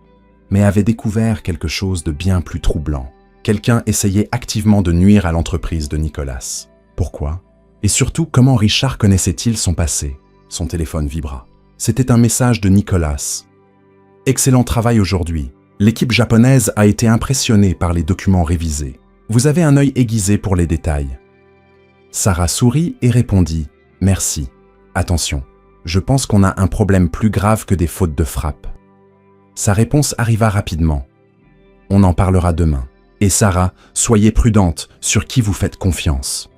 mais avait découvert quelque chose de bien plus troublant. Quelqu'un essayait activement de nuire à l'entreprise de Nicolas. Pourquoi? Et surtout, comment Richard connaissait-il son passé? Son téléphone vibra. C'était un message de Nicolas. « Excellent travail aujourd'hui. L'équipe japonaise a été impressionnée par les documents révisés. Vous avez un œil aiguisé pour les détails. » Sarah sourit et répondit « Merci. Attention, je pense qu'on a un problème plus grave que des fautes de frappe. » Sa réponse arriva rapidement. « On en parlera demain. Et Sarah, soyez prudente sur qui vous faites confiance. »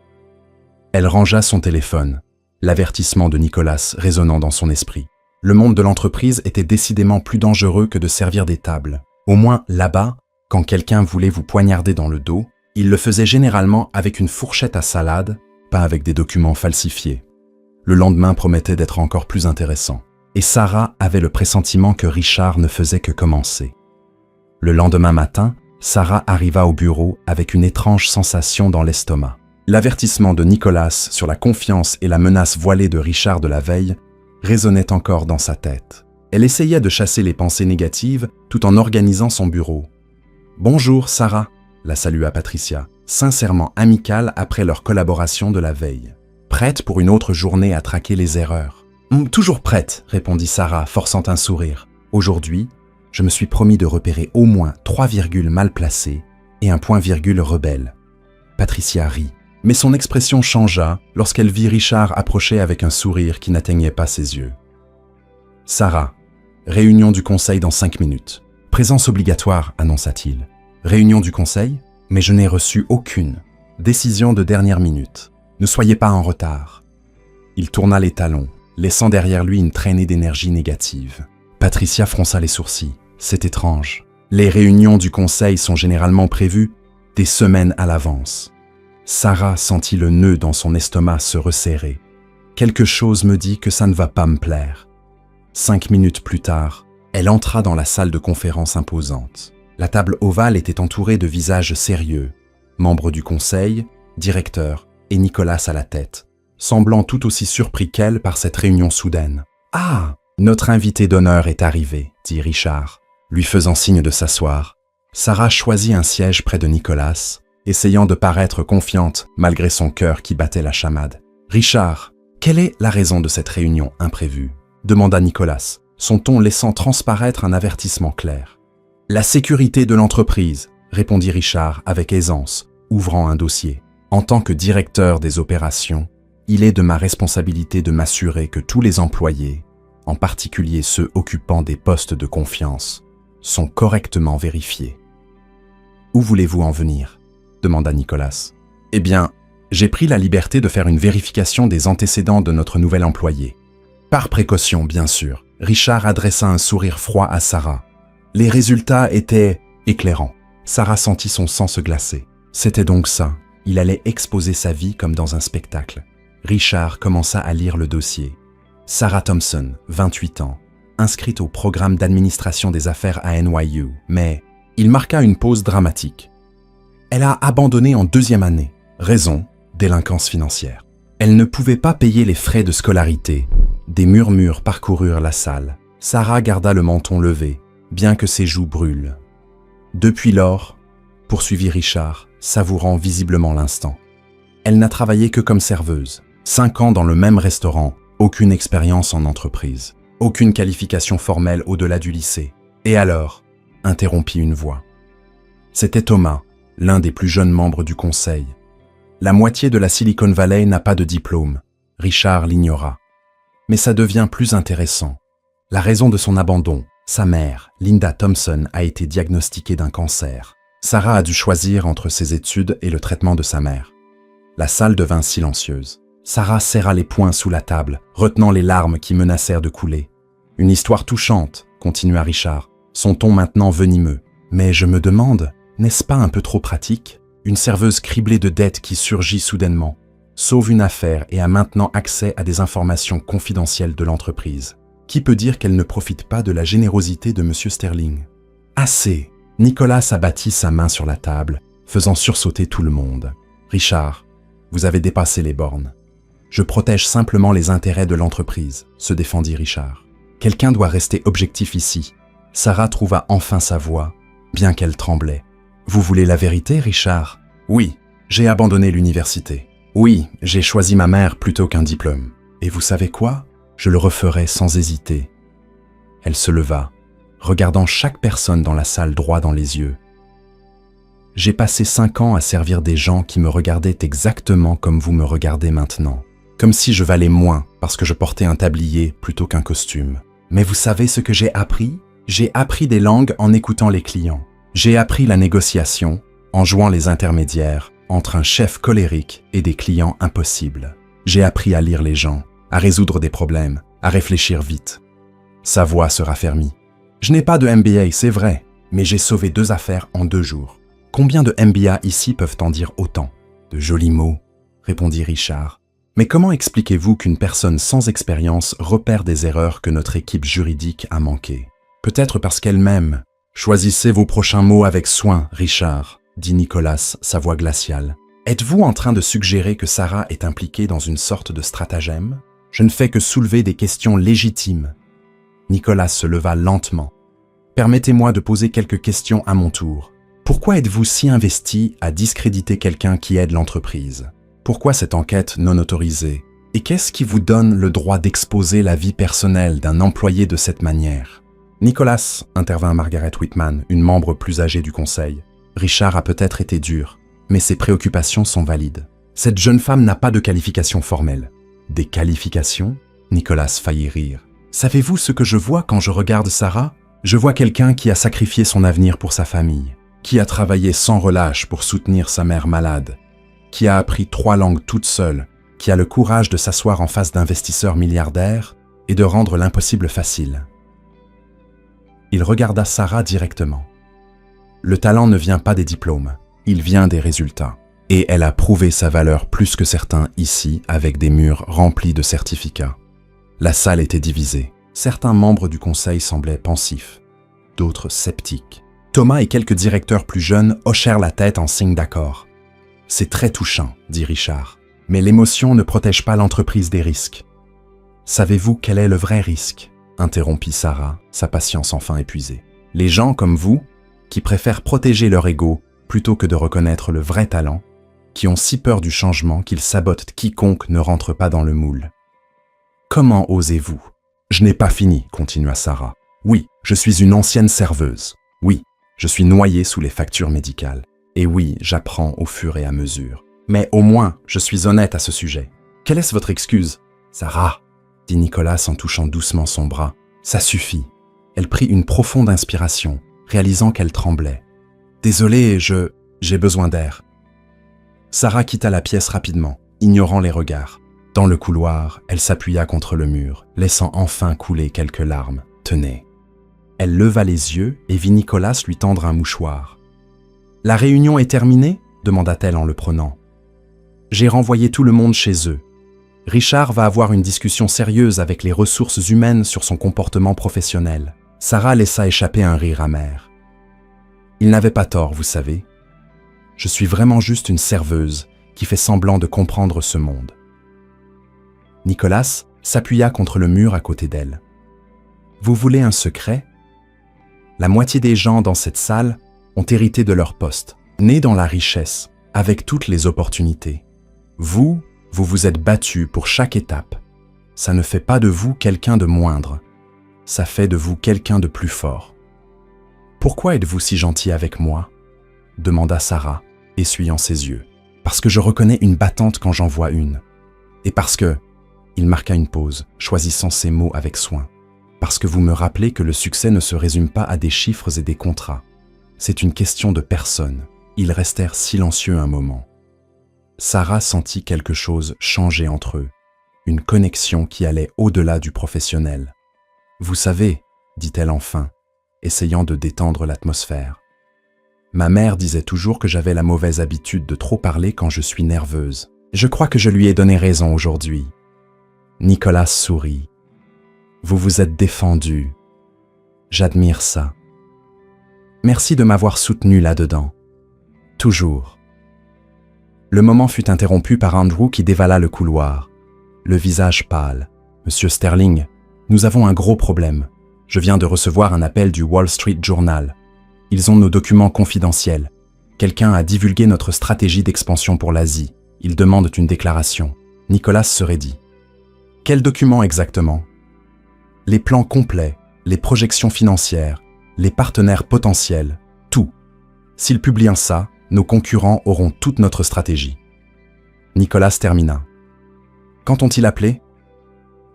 Elle rangea son téléphone, l'avertissement de Nicolas résonnant dans son esprit. Le monde de l'entreprise était décidément plus dangereux que de servir des tables. Au moins là-bas, quand quelqu'un voulait vous poignarder dans le dos, il le faisait généralement avec une fourchette à salade, pas avec des documents falsifiés. Le lendemain promettait d'être encore plus intéressant. Et Sarah avait le pressentiment que Richard ne faisait que commencer. Le lendemain matin, Sarah arriva au bureau avec une étrange sensation dans l'estomac. L'avertissement de Nicolas sur la confiance et la menace voilée de Richard de la veille résonnait encore dans sa tête. Elle essayait de chasser les pensées négatives tout en organisant son bureau. « Bonjour, Sarah », la salua Patricia, sincèrement amicale après leur collaboration de la veille. Prête pour une autre journée à traquer les erreurs. « Toujours prête », répondit Sarah, forçant un sourire. « Aujourd'hui, je me suis promis de repérer au moins 3 virgules mal placées et un point-virgule rebelle. » Patricia rit, mais son expression changea lorsqu'elle vit Richard approcher avec un sourire qui n'atteignait pas ses yeux. « Sarah, réunion du conseil dans 5 minutes. Présence obligatoire, annonça-t-il. « Réunion du conseil? Mais je n'ai reçu aucune. Décision de dernière minute. Ne soyez pas en retard. » Il tourna les talons, laissant derrière lui une traînée d'énergie négative. Patricia fronça les sourcils. C'est étrange. Les réunions du conseil sont généralement prévues des semaines à l'avance. Sarah sentit le nœud dans son estomac se resserrer. Quelque chose me dit que ça ne va pas me plaire. 5 minutes plus tard, elle entra dans la salle de conférence imposante. La table ovale était entourée de visages sérieux, membres du conseil, directeur et Nicolas à la tête, semblant tout aussi surpris qu'elle par cette réunion soudaine. « Ah, notre invité d'honneur est arrivé, » dit Richard, lui faisant signe de s'asseoir. Sarah choisit un siège près de Nicolas, essayant de paraître confiante malgré son cœur qui battait la chamade. « Richard, quelle est la raison de cette réunion imprévue ?» demanda Nicolas, son ton laissant transparaître un avertissement clair. « La sécurité de l'entreprise, » répondit Richard avec aisance, ouvrant un dossier. « En tant que directeur des opérations, il est de ma responsabilité de m'assurer que tous les employés, en particulier ceux occupant des postes de confiance, sont correctement vérifiés. »« Où voulez-vous en venir ?» demanda Nicolas. « Eh bien, j'ai pris la liberté de faire une vérification des antécédents de notre nouvel employé. Par précaution, bien sûr. » Richard adressa un sourire froid à Sarah. Les résultats étaient éclairants. Sarah sentit son sang se glacer. C'était donc ça. Il allait exposer sa vie comme dans un spectacle. Richard commença à lire le dossier. Sarah Thompson, 28 ans, inscrite au programme d'administration des affaires à NYU, mais il marqua une pause dramatique. Elle a abandonné en 2e année. Raison, délinquance financière. Elle ne pouvait pas payer les frais de scolarité. Des murmures parcoururent la salle. Sarah garda le menton levé, bien que ses joues brûlent. Depuis lors, poursuivit Richard, savourant visiblement l'instant. Elle n'a travaillé que comme serveuse. 5 ans dans le même restaurant, aucune expérience en entreprise. Aucune qualification formelle au-delà du lycée. Et alors, interrompit une voix. C'était Thomas, l'un des plus jeunes membres du conseil. La moitié de la Silicon Valley n'a pas de diplôme. Richard l'ignora. Mais ça devient plus intéressant. La raison de son abandon, Sa mère, Linda Thompson, a été diagnostiquée d'un cancer. Sarah a dû choisir entre ses études et le traitement de sa mère. La salle devint silencieuse. Sarah serra les poings sous la table, retenant les larmes qui menacèrent de couler. « Une histoire touchante », continua Richard, son ton maintenant venimeux. « Mais je me demande, n'est-ce pas un peu trop pratique ? Une serveuse criblée de dettes qui surgit soudainement, sauve une affaire et a maintenant accès à des informations confidentielles de l'entreprise. Qui peut dire qu'elle ne profite pas de la générosité de M. Sterling ? Assez !» Nicolas abattit sa main sur la table, faisant sursauter tout le monde. « Richard, vous avez dépassé les bornes. Je protège simplement les intérêts de l'entreprise, se défendit Richard. Quelqu'un doit rester objectif ici. Sarah trouva enfin sa voix, bien qu'elle tremblait. Vous voulez la vérité, Richard ? Oui, j'ai abandonné l'université. Oui, j'ai choisi ma mère plutôt qu'un diplôme. Et vous savez quoi ? Je le referai sans hésiter. Elle se leva, regardant chaque personne dans la salle droit dans les yeux. J'ai passé 5 ans à servir des gens qui me regardaient exactement comme vous me regardez maintenant. Comme si je valais moins parce que je portais un tablier plutôt qu'un costume. Mais vous savez ce que j'ai appris ? J'ai appris des langues en écoutant les clients. J'ai appris la négociation en jouant les intermédiaires entre un chef colérique et des clients impossibles. J'ai appris à lire les gens, à résoudre des problèmes, à réfléchir vite. Sa voix se raffermit. Je n'ai pas de MBA, c'est vrai, mais j'ai sauvé 2 affaires en 2 jours. Combien de MBA ici peuvent en dire autant ? De jolis mots, répondit Richard. Mais comment expliquez-vous qu'une personne sans expérience repère des erreurs que notre équipe juridique a manquées ? Peut-être parce qu'elle m'aime. Choisissez vos prochains mots avec soin, Richard, dit Nicolas, sa voix glaciale. Êtes-vous en train de suggérer que Sarah est impliquée dans une sorte de stratagème ? Je ne fais que soulever des questions légitimes. Nicolas se leva lentement. Permettez-moi de poser quelques questions à mon tour. Pourquoi êtes-vous si investi à discréditer quelqu'un qui aide l'entreprise ? Pourquoi cette enquête non autorisée ? Et qu'est-ce qui vous donne le droit d'exposer la vie personnelle d'un employé de cette manière ? Nicolas, intervint Margaret Whitman, une membre plus âgée du conseil. Richard a peut-être été dur, mais ses préoccupations sont valides. Cette jeune femme n'a pas de qualifications formelles. Des qualifications ? Nicolas faillit rire. Savez-vous ce que je vois quand je regarde Sarah ? Je vois quelqu'un qui a sacrifié son avenir pour sa famille, qui a travaillé sans relâche pour soutenir sa mère malade, qui a appris 3 langues toute seule, qui a le courage de s'asseoir en face d'investisseurs milliardaires et de rendre l'impossible facile. Il regarda Sarah directement. Le talent ne vient pas des diplômes, il vient des résultats. Et elle a prouvé sa valeur plus que certains ici avec des murs remplis de certificats. La salle était divisée. Certains membres du conseil semblaient pensifs, d'autres sceptiques. Thomas et quelques directeurs plus jeunes hochèrent la tête en signe d'accord. « C'est très touchant, dit Richard, mais l'émotion ne protège pas l'entreprise des risques. »« Savez-vous quel est le vrai risque ?» interrompit Sarah, sa patience enfin épuisée. « Les gens comme vous, qui préfèrent protéger leur ego plutôt que de reconnaître le vrai talent, qui ont si peur du changement qu'ils sabotent quiconque ne rentre pas dans le moule. »« Comment osez-vous ?»« Je n'ai pas fini, continua Sarah. Oui, je suis une ancienne serveuse. Oui, je suis noyée sous les factures médicales. Et oui, j'apprends au fur et à mesure. Mais au moins, je suis honnête à ce sujet. Quelle est votre excuse ? Sarah, dit Nicolas en touchant doucement son bras. Ça suffit. Elle prit une profonde inspiration, réalisant qu'elle tremblait. Désolée, j'ai besoin d'air. Sarah quitta la pièce rapidement, ignorant les regards. Dans le couloir, elle s'appuya contre le mur, laissant enfin couler quelques larmes. Tenez. Elle leva les yeux et vit Nicolas lui tendre un mouchoir. « La réunion est terminée ?» demanda-t-elle en le prenant. « J'ai renvoyé tout le monde chez eux. Richard va avoir une discussion sérieuse avec les ressources humaines sur son comportement professionnel. » Sarah laissa échapper un rire amer. « Il n'avait pas tort, vous savez. Je suis vraiment juste une serveuse qui fait semblant de comprendre ce monde. » Nicolas s'appuya contre le mur à côté d'elle. « Vous voulez un secret ? La moitié des gens dans cette salle ont hérité de leur poste, nés dans la richesse, avec toutes les opportunités. Vous vous êtes battu pour chaque étape. Ça ne fait pas de vous quelqu'un de moindre. Ça fait de vous quelqu'un de plus fort. Pourquoi êtes-vous si gentil avec moi ? Demanda Sarah, essuyant ses yeux. Parce que je reconnais une battante quand j'en vois une. Et parce que... Il marqua une pause, choisissant ses mots avec soin. Parce que vous me rappelez que le succès ne se résume pas à des chiffres et des contrats. C'est une question de personnes. Ils restèrent silencieux un moment. Sarah sentit quelque chose changer entre eux, une connexion qui allait au-delà du professionnel. « Vous savez, dit-elle enfin, essayant de détendre l'atmosphère. Ma mère disait toujours que j'avais la mauvaise habitude de trop parler quand je suis nerveuse. Je crois que je lui ai donné raison aujourd'hui. » Nicolas sourit. « Vous vous êtes défendu. J'admire ça. Merci de m'avoir soutenu là-dedans. Toujours. » Le moment fut interrompu par Andrew qui dévala le couloir, le visage pâle. « Monsieur Sterling, nous avons un gros problème. Je viens de recevoir un appel du Wall Street Journal. Ils ont nos documents confidentiels. Quelqu'un a divulgué notre stratégie d'expansion pour l'Asie. Ils demandent une déclaration. » Nicolas se raidit. « Quel document exactement ? » Les plans complets, les projections financières, les partenaires potentiels, tout. S'ils publient ça, nos concurrents auront toute notre stratégie. Nicolas termina. « Quand ont-ils appelé ? »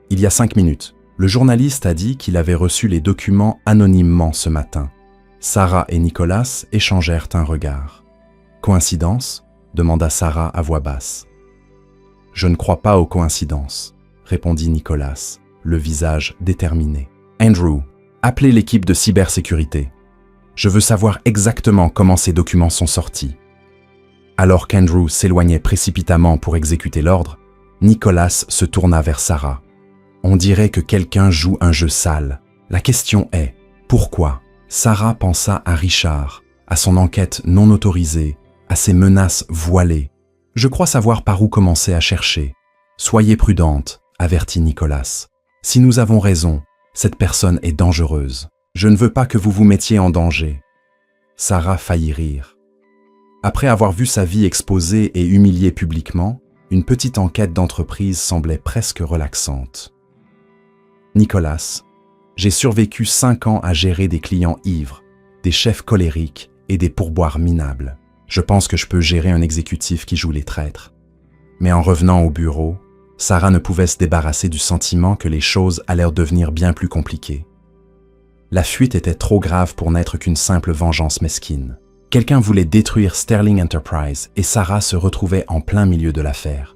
« Il y a 5 minutes. Le journaliste a dit qu'il avait reçu les documents anonymement ce matin. » Sarah et Nicolas échangèrent un regard. « Coïncidence ? » demanda Sarah à voix basse. « Je ne crois pas aux coïncidences, » répondit Nicolas, le visage déterminé. « Andrew, appelez l'équipe de cybersécurité. Je veux savoir exactement comment ces documents sont sortis. » Alors qu'Andrew s'éloignait précipitamment pour exécuter l'ordre, Nicolas se tourna vers Sarah. On dirait que quelqu'un joue un jeu sale. La question est, pourquoi ? Sarah pensa à Richard, à son enquête non autorisée, à ses menaces voilées. « Je crois savoir par où commencer à chercher. Soyez prudente, » avertit Nicolas. « Si nous avons raison, cette personne est dangereuse. Je ne veux pas que vous vous mettiez en danger. » Sarah faillit rire. Après avoir vu sa vie exposée et humiliée publiquement, une petite enquête d'entreprise semblait presque relaxante. Nicolas, j'ai survécu 5 ans à gérer des clients ivres, des chefs colériques et des pourboires minables. Je pense que je peux gérer un exécutif qui joue les traîtres. Mais en revenant au bureau, Sarah ne pouvait se débarrasser du sentiment que les choses allèrent devenir bien plus compliquées. La fuite était trop grave pour n'être qu'une simple vengeance mesquine. Quelqu'un voulait détruire Sterling Enterprise et Sarah se retrouvait en plein milieu de l'affaire.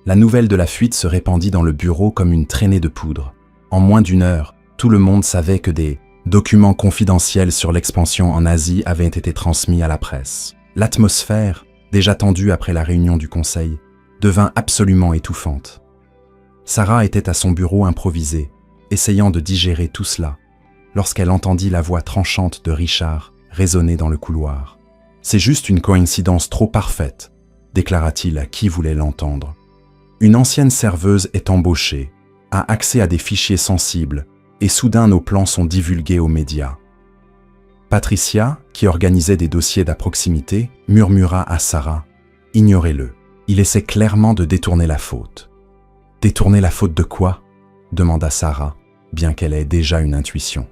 La nouvelle de la fuite se répandit dans le bureau comme une traînée de poudre. En moins d'1 heure, tout le monde savait que des documents confidentiels sur l'expansion en Asie avaient été transmis à la presse. L'atmosphère, déjà tendue après la réunion du conseil, devint absolument étouffante. Sarah était à son bureau improvisé, essayant de digérer tout cela, lorsqu'elle entendit la voix tranchante de Richard résonner dans le couloir. « C'est juste une coïncidence trop parfaite », déclara-t-il à qui voulait l'entendre. « Une ancienne serveuse est embauchée, a accès à des fichiers sensibles, et soudain nos plans sont divulgués aux médias. » Patricia, qui organisait des dossiers d'à proximité, murmura à Sarah « Ignorez-le. Il essaie clairement de détourner la faute. » « Détourner la faute de quoi ?» demanda Sarah, bien qu'elle ait déjà une intuition.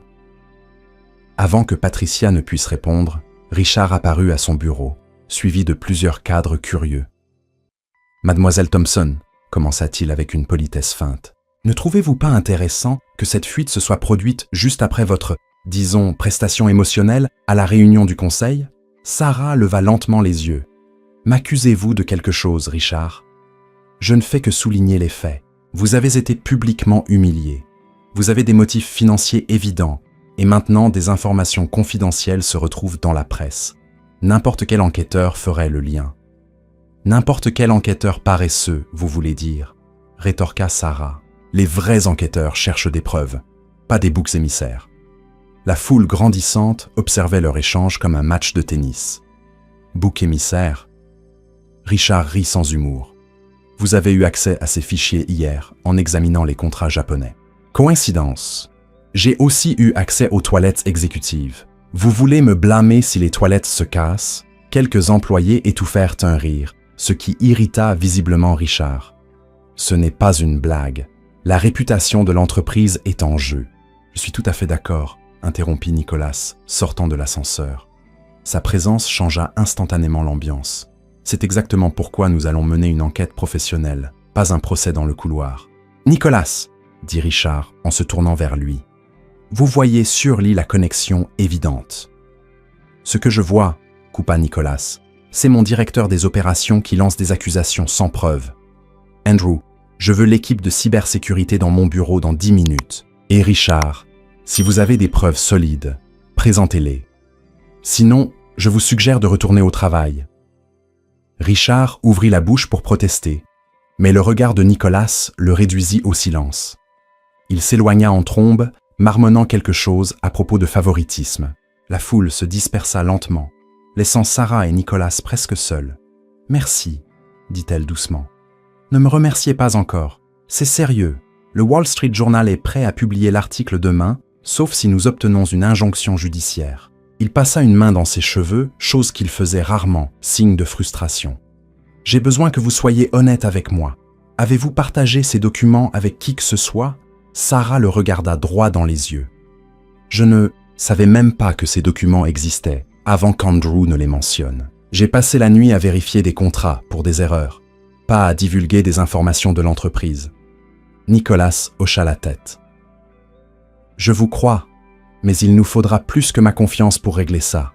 Avant que Patricia ne puisse répondre, Richard apparut à son bureau, suivi de plusieurs cadres curieux. « Mademoiselle Thompson, » commença-t-il avec une politesse feinte, « ne trouvez-vous pas intéressant que cette fuite se soit produite juste après votre, disons, prestation émotionnelle à la réunion du conseil ?» Sarah leva lentement les yeux. « M'accusez-vous de quelque chose, Richard ? Je ne fais que souligner les faits. Vous avez été publiquement humilié. Vous avez des motifs financiers évidents, et maintenant des informations confidentielles se retrouvent dans la presse. N'importe quel enquêteur ferait le lien. »« N'importe quel enquêteur paresseux, vous voulez dire ?» rétorqua Sarah. « Les vrais enquêteurs cherchent des preuves, pas des boucs émissaires. » La foule grandissante observait leur échange comme un match de tennis. « Bouc émissaire ?» Richard rit sans humour. « Vous avez eu accès à ces fichiers hier en examinant les contrats japonais. » Coïncidence. J'ai aussi eu accès aux toilettes exécutives. Vous voulez me blâmer si les toilettes se cassent? Quelques employés étouffèrent un rire, ce qui irrita visiblement Richard. Ce n'est pas une blague. La réputation de l'entreprise est en jeu. Je suis tout à fait d'accord, interrompit Nicolas, sortant de l'ascenseur. Sa présence changea instantanément l'ambiance. C'est exactement pourquoi nous allons mener une enquête professionnelle, pas un procès dans le couloir. « Nicolas !» dit Richard en se tournant vers lui. Vous voyez sur lit la connexion évidente. Ce que je vois, coupa Nicolas, c'est mon directeur des opérations qui lance des accusations sans preuve. Andrew, je veux l'équipe de cybersécurité dans mon bureau dans 10 minutes. Et Richard, si vous avez des preuves solides, présentez-les. Sinon, je vous suggère de retourner au travail. Richard ouvrit la bouche pour protester, mais le regard de Nicolas le réduisit au silence. Il s'éloigna en trombe, marmonnant quelque chose à propos de favoritisme. La foule se dispersa lentement, laissant Sarah et Nicolas presque seuls. « Merci », dit-elle doucement. « Ne me remerciez pas encore. C'est sérieux. Le Wall Street Journal est prêt à publier l'article demain, sauf si nous obtenons une injonction judiciaire. » Il passa une main dans ses cheveux, chose qu'il faisait rarement, signe de frustration. « J'ai besoin que vous soyez honnête avec moi. Avez-vous partagé ces documents avec qui que ce soit ?» Sarah le regarda droit dans les yeux. « Je ne savais même pas que ces documents existaient, avant qu'Andrew ne les mentionne. J'ai passé la nuit à vérifier des contrats pour des erreurs, pas à divulguer des informations de l'entreprise. » Nicolas hocha la tête. « Je vous crois, mais il nous faudra plus que ma confiance pour régler ça. »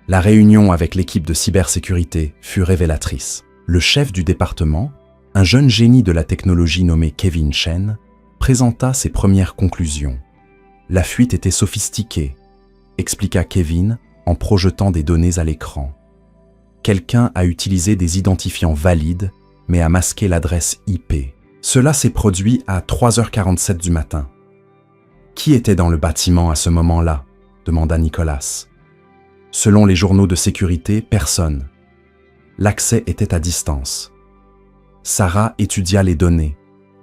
La réunion avec l'équipe de cybersécurité fut révélatrice. Le chef du département, un jeune génie de la technologie nommé Kevin Chen, présenta ses premières conclusions. La fuite était sophistiquée, expliqua Kevin en projetant des données à l'écran. Quelqu'un a utilisé des identifiants valides, mais a masqué l'adresse IP. Cela s'est produit à 3h47 du matin. « Qui était dans le bâtiment à ce moment-là » demanda Nicolas. Selon les journaux de sécurité, personne. L'accès était à distance. Sarah étudia les données,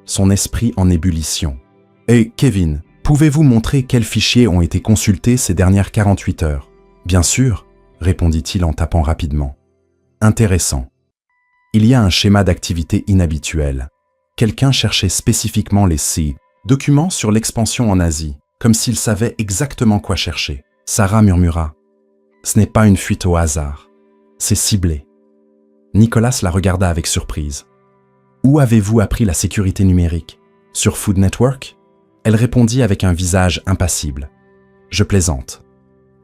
son esprit en ébullition. « Et Kevin, pouvez-vous montrer quels fichiers ont été consultés ces dernières 48 heures ?»« Bien sûr, » répondit-il en tapant rapidement. « Intéressant. Il y a un schéma d'activité inhabituel. Quelqu'un cherchait spécifiquement les documents sur l'expansion en Asie, comme s'il savait exactement quoi chercher. » Sarah murmura. « Ce n'est pas une fuite au hasard. C'est ciblé. » Nicolas la regarda avec surprise. « Où avez-vous appris la sécurité numérique ? Sur Food Network ?» Elle répondit avec un visage impassible. « Je plaisante.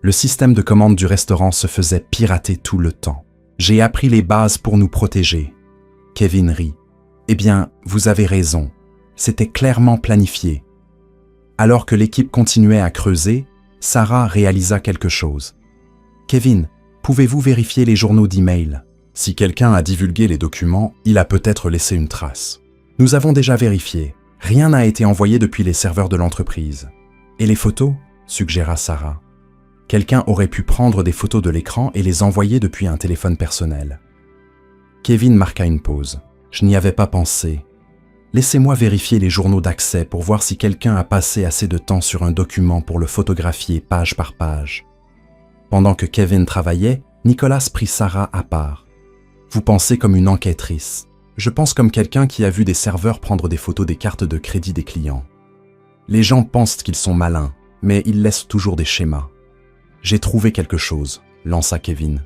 Le système de commande du restaurant se faisait pirater tout le temps. J'ai appris les bases pour nous protéger. » Kevin rit. « Eh bien, vous avez raison. C'était clairement planifié. » Alors que l'équipe continuait à creuser, Sarah réalisa quelque chose. « Kevin, pouvez-vous vérifier les journaux d'email ? Si quelqu'un a divulgué les documents, il a peut-être laissé une trace. Nous avons déjà vérifié. Rien n'a été envoyé depuis les serveurs de l'entreprise. »« Et les photos ?» suggéra Sarah. « Quelqu'un aurait pu prendre des photos de l'écran et les envoyer depuis un téléphone personnel. » Kevin marqua une pause. « Je n'y avais pas pensé. Laissez-moi vérifier les journaux d'accès pour voir si quelqu'un a passé assez de temps sur un document pour le photographier page par page. » Pendant que Kevin travaillait, Nicolas prit Sarah à part. « Vous pensez comme une enquêtrice. Je pense comme quelqu'un qui a vu des serveurs prendre des photos des cartes de crédit des clients. Les gens pensent qu'ils sont malins, mais ils laissent toujours des schémas. J'ai trouvé quelque chose, lança Kevin.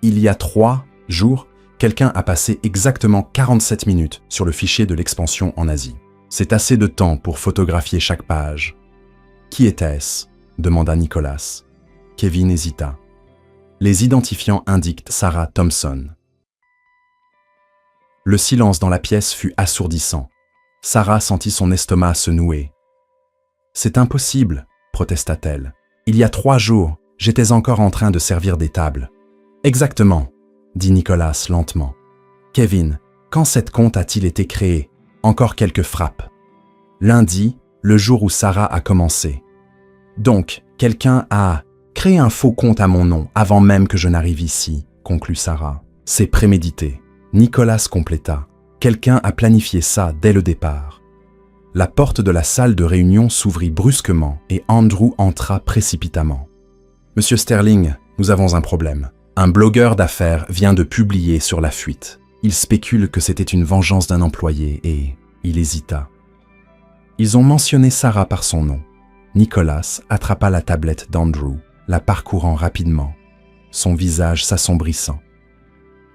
Il y a 3 jours, quelqu'un a passé exactement 47 minutes sur le fichier de l'expansion en Asie. C'est assez de temps pour photographier chaque page. Qui était-ce ? Demanda Nicolas. Kevin hésita. Les identifiants indiquent Sarah Thompson. Le silence dans la pièce fut assourdissant. Sarah sentit son estomac se nouer. « C'est impossible, » protesta-t-elle. « Il y a 3 jours, j'étais encore en train de servir des tables. »« Exactement, » dit Nicolas lentement. « Kevin, quand cette compte a-t-il été créé ? Encore quelques frappes. »« Lundi, le jour où Sarah a commencé. »« Donc, quelqu'un a créé un faux compte à mon nom avant même que je n'arrive ici, » conclut Sarah. « C'est prémédité. » Nicolas compléta. « Quelqu'un a planifié ça dès le départ. » La porte de la salle de réunion s'ouvrit brusquement et Andrew entra précipitamment. « Monsieur Sterling, nous avons un problème. Un blogueur d'affaires vient de publier sur la fuite. Il spécule que c'était une vengeance d'un employé et... » Il hésita. Ils ont mentionné Sarah par son nom. Nicolas attrapa la tablette d'Andrew, la parcourant rapidement, son visage s'assombrissant.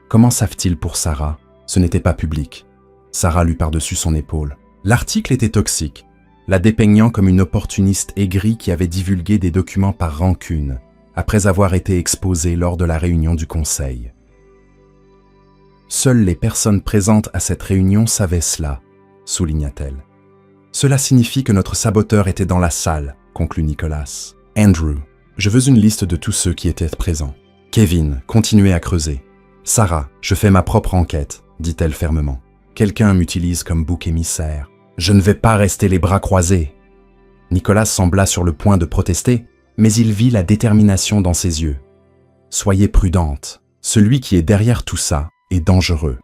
Comment savent-ils pour Sarah ? Ce n'était pas public. Sarah lut par-dessus son épaule. L'article était toxique. la dépeignant comme une opportuniste aigrie qui avait divulgué des documents par rancune, après avoir été exposée lors de la réunion du conseil. Seules les personnes présentes à cette réunion savaient cela, souligna-t-elle. Cela signifie que notre saboteur était dans la salle, conclut Nicholas. Andrew, je veux une liste de tous ceux qui étaient présents. Kevin, continuez à creuser. Sarah, je fais ma propre enquête, dit-elle fermement. Quelqu'un m'utilise comme bouc émissaire. Je ne vais pas rester les bras croisés. Nicholas sembla sur le point de protester, mais il vit la détermination dans ses yeux. Soyez prudente, celui qui est derrière tout ça est dangereux.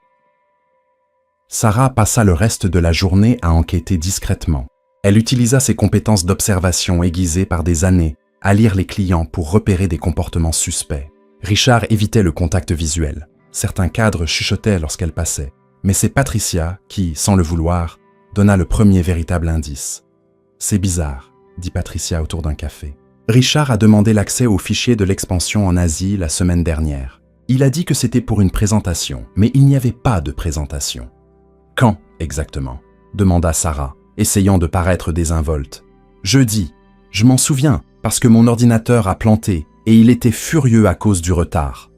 Sarah passa le reste de la journée à enquêter discrètement. Elle utilisa ses compétences d'observation aiguisées par des années à lire les clients pour repérer des comportements suspects. Richard évitait le contact visuel. Certains cadres chuchotaient lorsqu'elle passait, mais c'est Patricia qui, sans le vouloir, donna le premier véritable indice. « C'est bizarre », dit Patricia autour d'un café. Richard a demandé l'accès au fichier de l'expansion en Asie la semaine dernière. Il a dit que c'était pour une présentation, mais il n'y avait pas de présentation. « Quand exactement ?» demanda Sarah, essayant de paraître désinvolte. « Jeudi. Je m'en souviens, parce que mon ordinateur a planté et il était furieux à cause du retard. »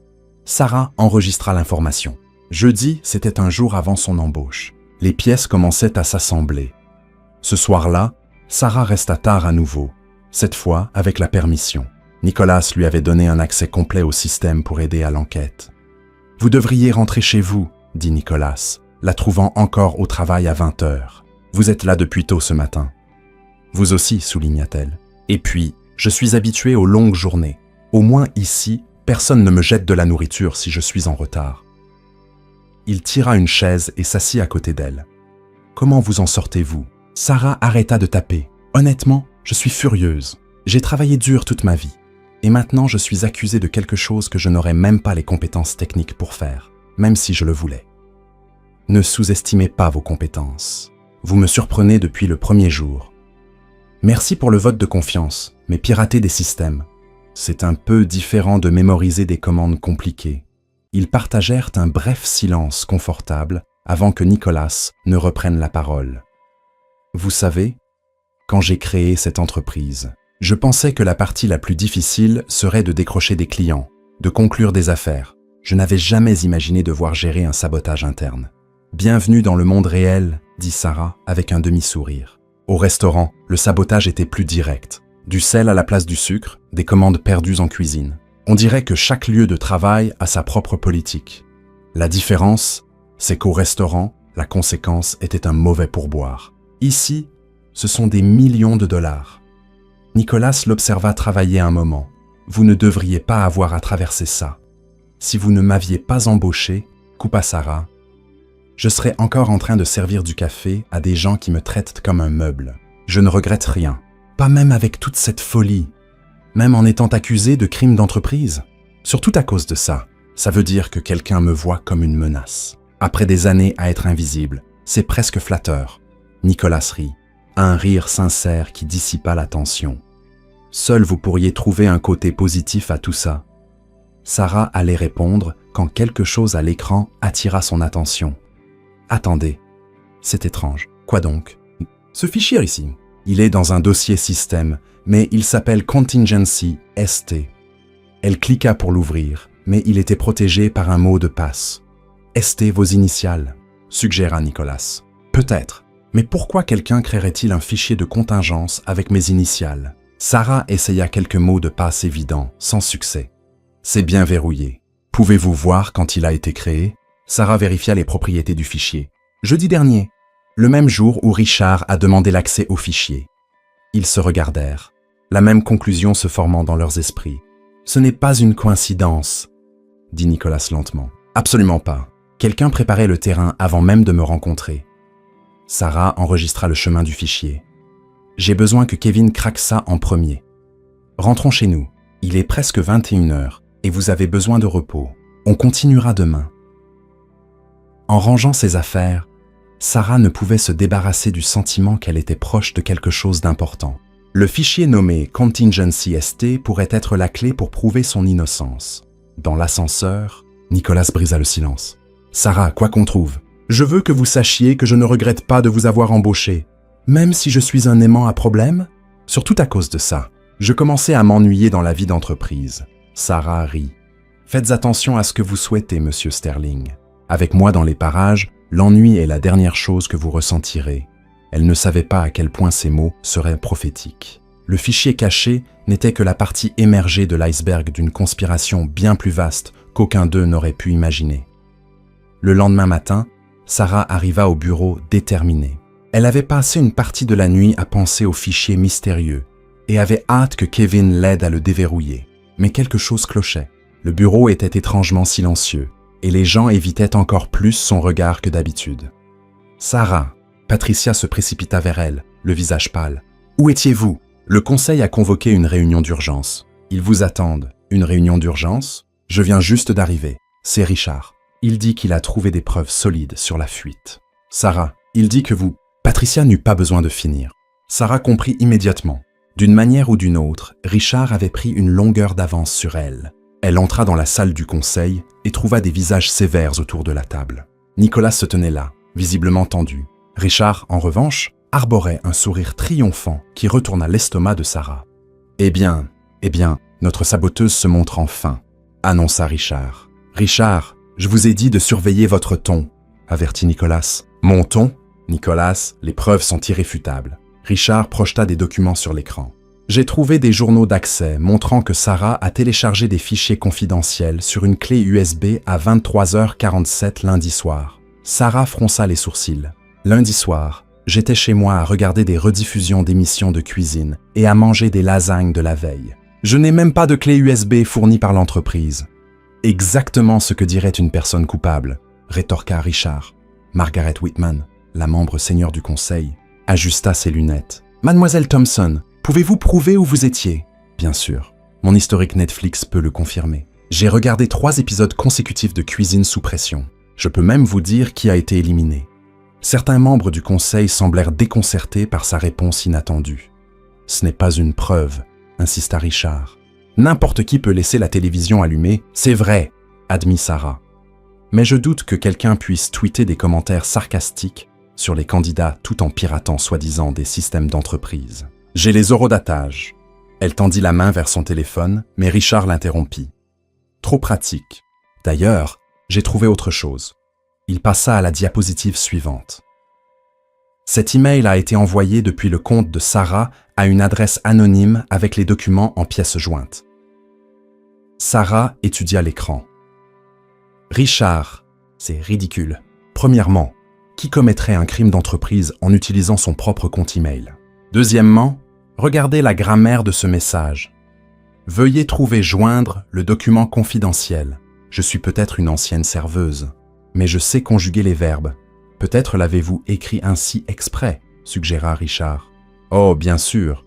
Sarah enregistra l'information. Jeudi, c'était un jour avant son embauche. Les pièces commençaient à s'assembler. Ce soir-là, Sarah resta tard à nouveau, cette fois avec la permission. Nicholas lui avait donné un accès complet au système pour aider à l'enquête. « Vous devriez rentrer chez vous, » dit Nicholas, la trouvant encore au travail à 20 heures. « Vous êtes là depuis tôt ce matin. »« Vous aussi, » souligna-t-elle. « Et puis, je suis habituée aux longues journées. Au moins ici, personne ne me jette de la nourriture si je suis en retard. » Il tira une chaise et s'assit à côté d'elle. « Comment vous en sortez-vous » Sarah arrêta de taper. « Honnêtement, je suis furieuse. J'ai travaillé dur toute ma vie. Et maintenant, je suis accusée de quelque chose que je n'aurais même pas les compétences techniques pour faire, même si je le voulais. Ne sous-estimez pas vos compétences. Vous me surprenez depuis le premier jour. Merci pour le vote de confiance, mais pirater des systèmes. C'est un peu différent de mémoriser des commandes compliquées. » Ils partagèrent un bref silence confortable avant que Nicholas ne reprenne la parole. « Vous savez, quand j'ai créé cette entreprise, je pensais que la partie la plus difficile serait de décrocher des clients, de conclure des affaires. Je n'avais jamais imaginé devoir gérer un sabotage interne. Bienvenue dans le monde réel, dit Sarah avec un demi-sourire. Au restaurant, le sabotage était plus direct. Du sel à la place du sucre, des commandes perdues en cuisine. On dirait que chaque lieu de travail a sa propre politique. La différence, c'est qu'au restaurant, la conséquence était un mauvais pourboire. Ici, ce sont des millions de dollars. Nicholas l'observa travailler un moment. Vous ne devriez pas avoir à traverser ça. Si vous ne m'aviez pas embauché, coupa Sarah, je serais encore en train de servir du café à des gens qui me traitent comme un meuble. Je ne regrette rien. Pas même avec toute cette folie. Même en étant accusé de crime d'entreprise. Surtout à cause de ça. Ça veut dire que quelqu'un me voit comme une menace. Après des années à être invisible, c'est presque flatteur. Nicholas rit. Un rire sincère qui dissipa la tension. Seul vous pourriez trouver un côté positif à tout ça. Sarah allait répondre quand quelque chose à l'écran attira son attention. Attendez, c'est étrange. Quoi donc? Ce fichier ici. Il est dans un dossier système, mais il s'appelle Contingency ST. Elle cliqua pour l'ouvrir, mais il était protégé par un mot de passe. ST vos initiales, suggéra Nicholas. Peut-être, mais pourquoi quelqu'un créerait-il un fichier de contingence avec mes initiales? Sarah essaya quelques mots de passe évidents, sans succès. C'est bien verrouillé. Pouvez-vous voir quand il a été créé? Sarah vérifia les propriétés du fichier. Jeudi dernier, le même jour où Richard a demandé l'accès au fichier. Ils se regardèrent, la même conclusion se formant dans leurs esprits. Ce n'est pas une coïncidence, dit Nicholas lentement. Absolument pas. Quelqu'un préparait le terrain avant même de me rencontrer. Sarah enregistra le chemin du fichier. J'ai besoin que Kevin craque ça en premier. Rentrons chez nous. Il est presque 21h et vous avez besoin de repos. On continuera demain. En rangeant ses affaires, Sarah ne pouvait se débarrasser du sentiment qu'elle était proche de quelque chose d'important. Le fichier nommé Contingency ST pourrait être la clé pour prouver son innocence. Dans l'ascenseur, Nicholas brisa le silence. « Sarah, quoi qu'on trouve, je veux que vous sachiez que je ne regrette pas de vous avoir embauché. Même si je suis un aimant à problème? Surtout à cause de ça. Je commençais à m'ennuyer dans la vie d'entreprise. Sarah rit. Faites attention à ce que vous souhaitez, monsieur Sterling. Avec moi dans les parages, l'ennui est la dernière chose que vous ressentirez. Elle ne savait pas à quel point ces mots seraient prophétiques. Le fichier caché n'était que la partie émergée de l'iceberg d'une conspiration bien plus vaste qu'aucun d'eux n'aurait pu imaginer. Le lendemain matin, Sarah arriva au bureau déterminée. Elle avait passé une partie de la nuit à penser au fichier mystérieux et avait hâte que Kevin l'aide à le déverrouiller. Mais quelque chose clochait. Le bureau était étrangement silencieux et les gens évitaient encore plus son regard que d'habitude. « Sarah !» Patricia se précipita vers elle, le visage pâle. « Où étiez-vous » Le conseil a convoqué une réunion d'urgence. Ils vous attendent. Une réunion d'urgence? Je viens juste d'arriver. C'est Richard. Il dit qu'il a trouvé des preuves solides sur la fuite. Sarah, il dit que vous... Patricia n'eut pas besoin de finir. Sarah comprit immédiatement. D'une manière ou d'une autre, Richard avait pris une longueur d'avance sur elle. Elle entra dans la salle du conseil et trouva des visages sévères autour de la table. Nicolas se tenait là, visiblement tendu. Richard, en revanche, arborait un sourire triomphant qui retourna l'estomac de Sarah. « Eh bien, notre saboteuse se montre enfin », annonça Richard. « Richard, je vous ai dit de surveiller votre ton », avertit Nicolas. « Mon ton ?» Nicolas, les preuves sont irréfutables. Richard projeta des documents sur l'écran. J'ai trouvé des journaux d'accès montrant que Sarah a téléchargé des fichiers confidentiels sur une clé USB à 23h47 lundi soir. Sarah fronça les sourcils. Lundi soir, j'étais chez moi à regarder des rediffusions d'émissions de cuisine et à manger des lasagnes de la veille. Je n'ai même pas de clé USB fournie par l'entreprise. Exactement ce que dirait une personne coupable, rétorqua Richard. Margaret Whitman, la membre senior du conseil, ajusta ses lunettes. « Mademoiselle Thompson, pouvez-vous prouver où vous étiez ?» « Bien sûr. Mon historique Netflix peut le confirmer. J'ai regardé 3 épisodes consécutifs de Cuisine sous pression. Je peux même vous dire qui a été éliminé. » Certains membres du conseil semblèrent déconcertés par sa réponse inattendue. « Ce n'est pas une preuve, » insista Richard. « N'importe qui peut laisser la télévision allumée, c'est vrai, » admit Sarah. Mais je doute que quelqu'un puisse tweeter des commentaires sarcastiques sur les candidats tout en piratant soi-disant des systèmes d'entreprise. « J'ai les horodatages. » Elle tendit la main vers son téléphone, mais Richard l'interrompit. « Trop pratique. D'ailleurs, j'ai trouvé autre chose. » Il passa à la diapositive suivante. Cet email a été envoyé depuis le compte de Sarah à une adresse anonyme avec les documents en pièces jointes. Sarah étudia l'écran. Richard, c'est ridicule. Premièrement, qui commettrait un crime d'entreprise en utilisant son propre compte email? Deuxièmement, regardez la grammaire de ce message. Veuillez trouver joindre le document confidentiel. Je suis peut-être une ancienne serveuse, mais je sais conjuguer les verbes. Peut-être l'avez-vous écrit ainsi exprès, suggéra Richard. Oh, bien sûr,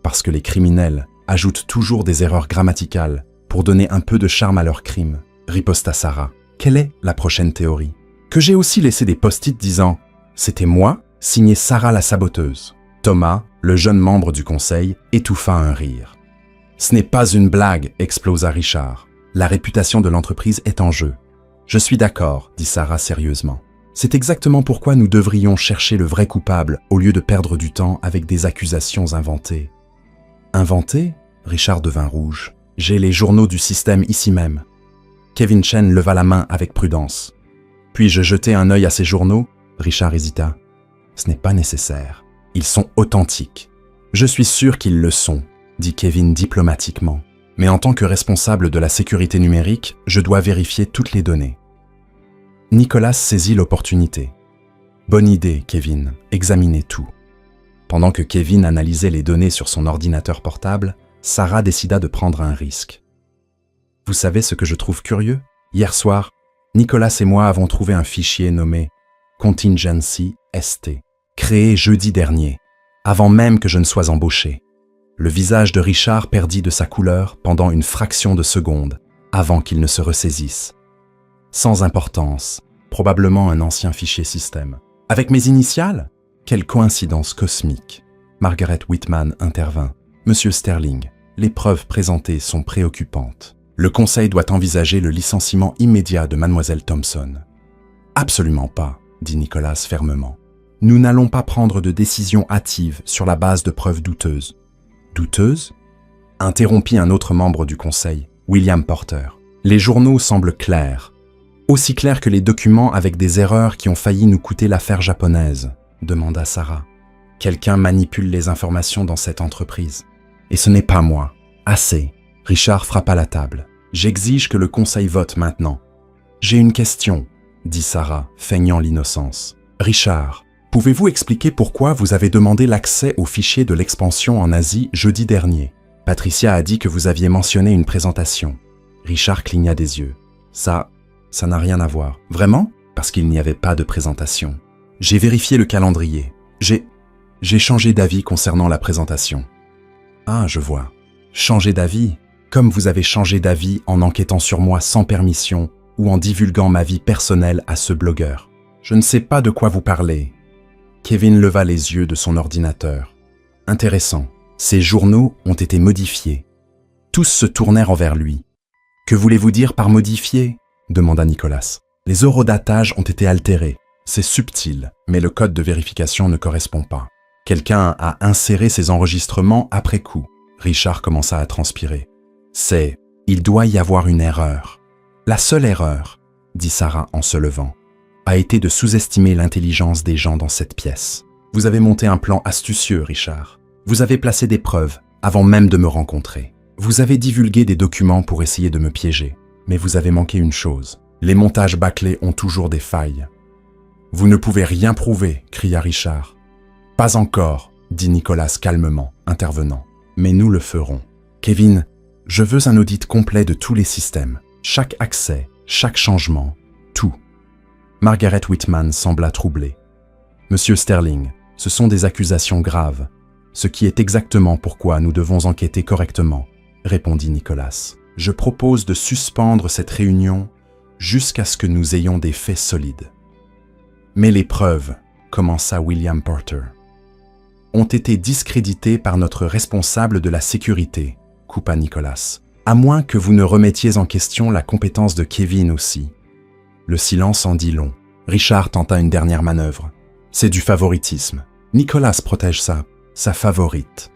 parce que les criminels ajoutent toujours des erreurs grammaticales pour donner un peu de charme à leur crime, riposta Sarah. Quelle est la prochaine théorie? Que j'ai aussi laissé des post-it disant « C'était moi, signé Sarah la saboteuse ». Thomas, le jeune membre du conseil, étouffa un rire. « Ce n'est pas une blague », explosa Richard. « La réputation de l'entreprise est en jeu. » « Je suis d'accord, » dit Sarah sérieusement. « C'est exactement pourquoi nous devrions chercher le vrai coupable au lieu de perdre du temps avec des accusations inventées. » « Inventées » Richard devint rouge. « J'ai les journaux du système ici même. » Kevin Chen leva la main avec prudence. « Puis-je jeter un œil à ces journaux ?» Richard hésita. « Ce n'est pas nécessaire. Ils sont authentiques. »« Je suis sûr qu'ils le sont, » dit Kevin diplomatiquement. « Mais en tant que responsable de la sécurité numérique, je dois vérifier toutes les données. » Nicolas saisit l'opportunité. « Bonne idée, Kevin. Examinez tout. » Pendant que Kevin analysait les données sur son ordinateur portable, Sarah décida de prendre un risque. « Vous savez ce que je trouve curieux? Hier soir, Nicolas et moi avons trouvé un fichier nommé « Contingency ST », créé jeudi dernier, avant même que je ne sois embauché. Le visage de Richard perdit de sa couleur pendant une fraction de seconde, avant qu'il ne se ressaisisse. Sans importance, probablement un ancien fichier système. Avec mes initiales? Quelle coïncidence cosmique. Margaret Whitman intervint. Monsieur Sterling, les preuves présentées sont préoccupantes. Le conseil doit envisager le licenciement immédiat de Mademoiselle Thompson. Absolument pas, dit Nicolas fermement. Nous n'allons pas prendre de décision hâtive sur la base de preuves douteuses. Douteuses ? Interrompit un autre membre du conseil, William Porter. Les journaux semblent clairs. Aussi clairs que les documents avec des erreurs qui ont failli nous coûter l'affaire japonaise, demanda Sarah. Quelqu'un manipule les informations dans cette entreprise. Et ce n'est pas moi. Assez. Richard frappa la table. J'exige que le conseil vote maintenant. J'ai une question, dit Sarah, feignant l'innocence. Richard, pouvez-vous expliquer pourquoi vous avez demandé l'accès aux fichiers de l'expansion en Asie jeudi dernier? Patricia a dit que vous aviez mentionné une présentation. Richard cligna des yeux. Ça n'a rien à voir. Vraiment? Parce qu'il n'y avait pas de présentation. J'ai vérifié le calendrier. J'ai changé d'avis concernant la présentation. Ah, je vois. Changer d'avis? Comme vous avez changé d'avis en enquêtant sur moi sans permission ou en divulguant ma vie personnelle à ce blogueur. Je ne sais pas de quoi vous parlez. Kevin leva les yeux de son ordinateur. Intéressant. Ces journaux ont été modifiés. Tous se tournèrent envers lui. Que voulez-vous dire par modifier? Demanda Nicolas. Les eurodatages ont été altérés. C'est subtil, mais le code de vérification ne correspond pas. Quelqu'un a inséré ces enregistrements après coup. Richard commença à transpirer. Il doit y avoir une erreur. La seule erreur, dit Sarah en se levant, a été de sous-estimer l'intelligence des gens dans cette pièce. Vous avez monté un plan astucieux, Richard. Vous avez placé des preuves avant même de me rencontrer. Vous avez divulgué des documents pour essayer de me piéger. Mais vous avez manqué une chose. Les montages bâclés ont toujours des failles. Vous ne pouvez rien prouver, cria Richard. Pas encore, dit Nicolas calmement, intervenant. Mais nous le ferons. Kevin, je veux un audit complet de tous les systèmes. Chaque accès, chaque changement, tout. Margaret Whitman sembla troublée. Monsieur Sterling, ce sont des accusations graves, ce qui est exactement pourquoi nous devons enquêter correctement, répondit Nicolas. Je propose de suspendre cette réunion jusqu'à ce que nous ayons des faits solides. Mais les preuves, commença William Porter, ont été discréditées par notre responsable de la sécurité, coupa Nicolas. À moins que vous ne remettiez en question la compétence de Kevin aussi. Le silence en dit long. Richard tenta une dernière manœuvre. C'est du favoritisme. Nicolas protège sa favorite.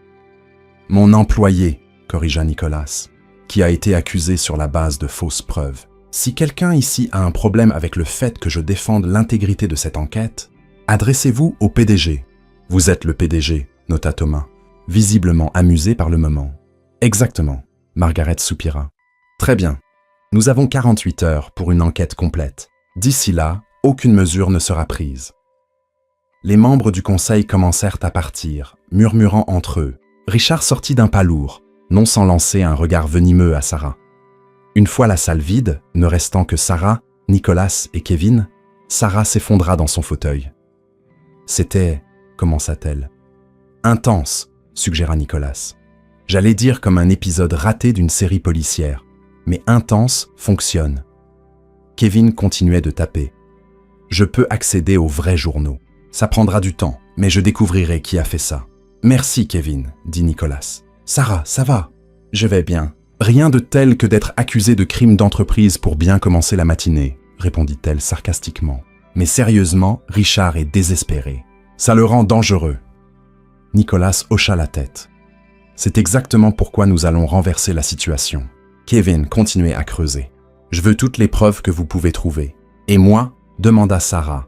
Mon employé, corrigea Nicolas, qui a été accusé sur la base de fausses preuves. Si quelqu'un ici a un problème avec le fait que je défende l'intégrité de cette enquête, adressez-vous au PDG. Vous êtes le PDG, nota Thomas, visiblement amusé par le moment. Exactement. Margaret soupira. Très bien. Nous avons 48 heures pour une enquête complète. D'ici là, aucune mesure ne sera prise. Les membres du conseil commencèrent à partir, murmurant entre eux. Richard sortit d'un pas lourd, non sans lancer un regard venimeux à Sarah. Une fois la salle vide, ne restant que Sarah, Nicolas et Kevin, Sarah s'effondra dans son fauteuil. C'était, commença-t-elle. Intense, suggéra Nicolas. J'allais dire comme un épisode raté d'une série policière, mais intense fonctionne. Kevin continuait de taper. Je peux accéder aux vrais journaux. Ça prendra du temps, mais je découvrirai qui a fait ça. Merci, Kevin, dit Nicolas. Sarah, ça va? Je vais bien. Rien de tel que d'être accusé de crime d'entreprise pour bien commencer la matinée, répondit-elle sarcastiquement. Mais sérieusement, Richard est désespéré. Ça le rend dangereux. Nicolas hocha la tête. C'est exactement pourquoi nous allons renverser la situation. Kevin continuait à creuser. Je veux toutes les preuves que vous pouvez trouver. Et moi? Demanda Sarah.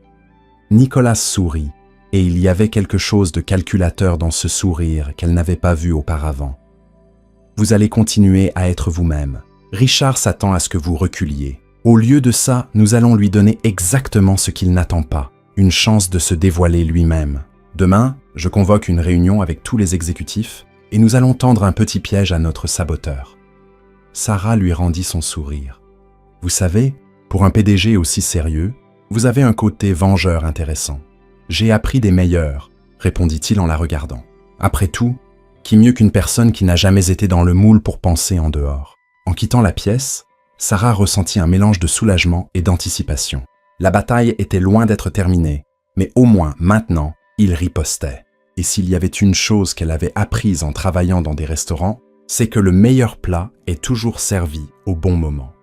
Nicolas sourit, et il y avait quelque chose de calculateur dans ce sourire qu'elle n'avait pas vu auparavant. Vous allez continuer à être vous-même. Richard s'attend à ce que vous reculiez. Au lieu de ça, nous allons lui donner exactement ce qu'il n'attend pas, une chance de se dévoiler lui-même. Demain, je convoque une réunion avec tous les exécutifs et nous allons tendre un petit piège à notre saboteur. Sarah lui rendit son sourire. Vous savez, pour un PDG aussi sérieux, vous avez un côté vengeur intéressant. J'ai appris des meilleurs, répondit-il en la regardant. Après tout, qui mieux qu'une personne qui n'a jamais été dans le moule pour penser en dehors? En quittant la pièce, Sarah ressentit un mélange de soulagement et d'anticipation. La bataille était loin d'être terminée, mais au moins maintenant, il ripostait. Et s'il y avait une chose qu'elle avait apprise en travaillant dans des restaurants, c'est que le meilleur plat est toujours servi au bon moment.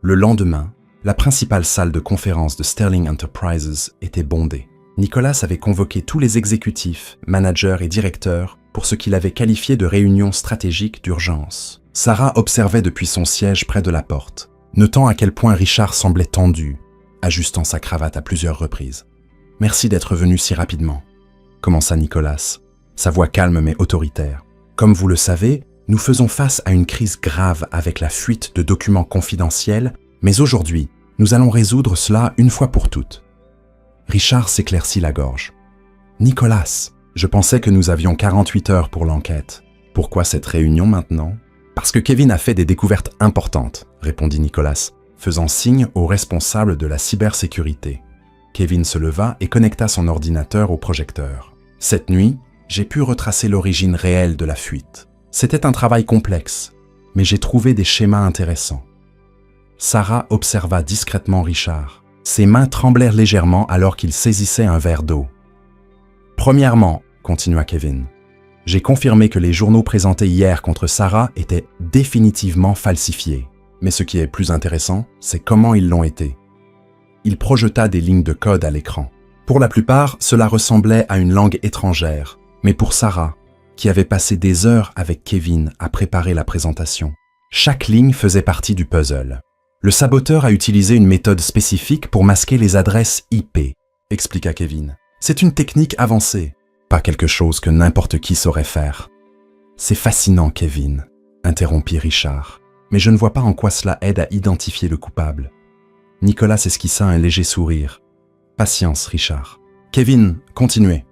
Le lendemain, la principale salle de conférence de Sterling Enterprises était bondée. Nicolas avait convoqué tous les exécutifs, managers et directeurs pour ce qu'il avait qualifié de réunion stratégique d'urgence. Sarah observait depuis son siège près de la porte, notant à quel point Richard semblait tendu, ajustant sa cravate à plusieurs reprises. « Merci d'être venu si rapidement », commença Nicolas, sa voix calme mais autoritaire. « Comme vous le savez, nous faisons face à une crise grave avec la fuite de documents confidentiels, mais aujourd'hui, nous allons résoudre cela une fois pour toutes. » Richard s'éclaircit la gorge. « Nicolas, je pensais que nous avions 48 heures pour l'enquête. Pourquoi cette réunion maintenant ?»« Parce que Kevin a fait des découvertes importantes, » répondit Nicolas, faisant signe au responsable de la cybersécurité. Kevin se leva et connecta son ordinateur au projecteur. « Cette nuit, j'ai pu retracer l'origine réelle de la fuite. C'était un travail complexe, mais j'ai trouvé des schémas intéressants. » Sarah observa discrètement Richard. Ses mains tremblèrent légèrement alors qu'il saisissait un verre d'eau. « Premièrement, » continua Kevin, « j'ai confirmé que les journaux présentés hier contre Sarah étaient définitivement falsifiés. Mais ce qui est plus intéressant, c'est comment ils l'ont été. » Il projeta des lignes de code à l'écran. Pour la plupart, cela ressemblait à une langue étrangère, mais pour Sarah, qui avait passé des heures avec Kevin à préparer la présentation, chaque ligne faisait partie du puzzle. Le saboteur a utilisé une méthode spécifique pour masquer les adresses IP, expliqua Kevin. C'est une technique avancée, pas quelque chose que n'importe qui saurait faire. C'est fascinant, Kevin, interrompit Richard, mais je ne vois pas en quoi cela aide à identifier le coupable. Nicolas esquissa un léger sourire. Patience, Richard. Kevin, continuez.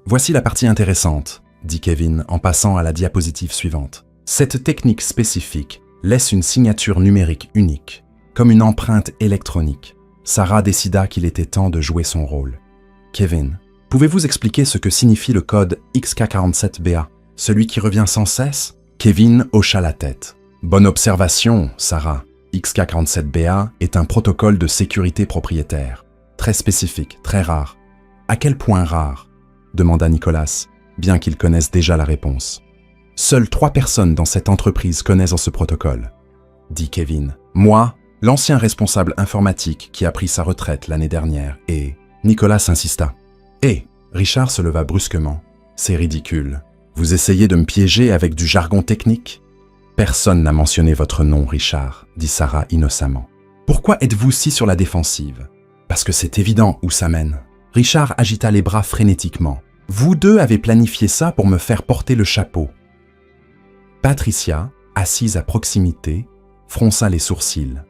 Voici la partie intéressante, dit Kevin en passant à la diapositive suivante. Cette technique spécifique laisse une signature numérique unique, comme une empreinte électronique. Sarah décida qu'il était temps de jouer son rôle. Kevin, pouvez-vous expliquer ce que signifie le code XK47BA, celui qui revient sans cesse? Kevin hocha la tête. Bonne observation, Sarah. XK47BA est un protocole de sécurité propriétaire, très spécifique, très rare. À quel point rare? Demanda Nicolas, bien qu'il connaisse déjà la réponse. Seules 3 personnes dans cette entreprise connaissent ce protocole, dit Kevin. Moi, l'ancien responsable informatique qui a pris sa retraite l'année dernière, et Nicolas insista. Richard se leva brusquement. C'est ridicule. Vous essayez de me piéger avec du jargon technique? Personne n'a mentionné votre nom, Richard, dit Sarah innocemment. Pourquoi êtes-vous si sur la défensive? Parce que c'est évident où ça mène. Richard agita les bras frénétiquement. Vous deux avez planifié ça pour me faire porter le chapeau. Patricia, assise à proximité, fronça les sourcils.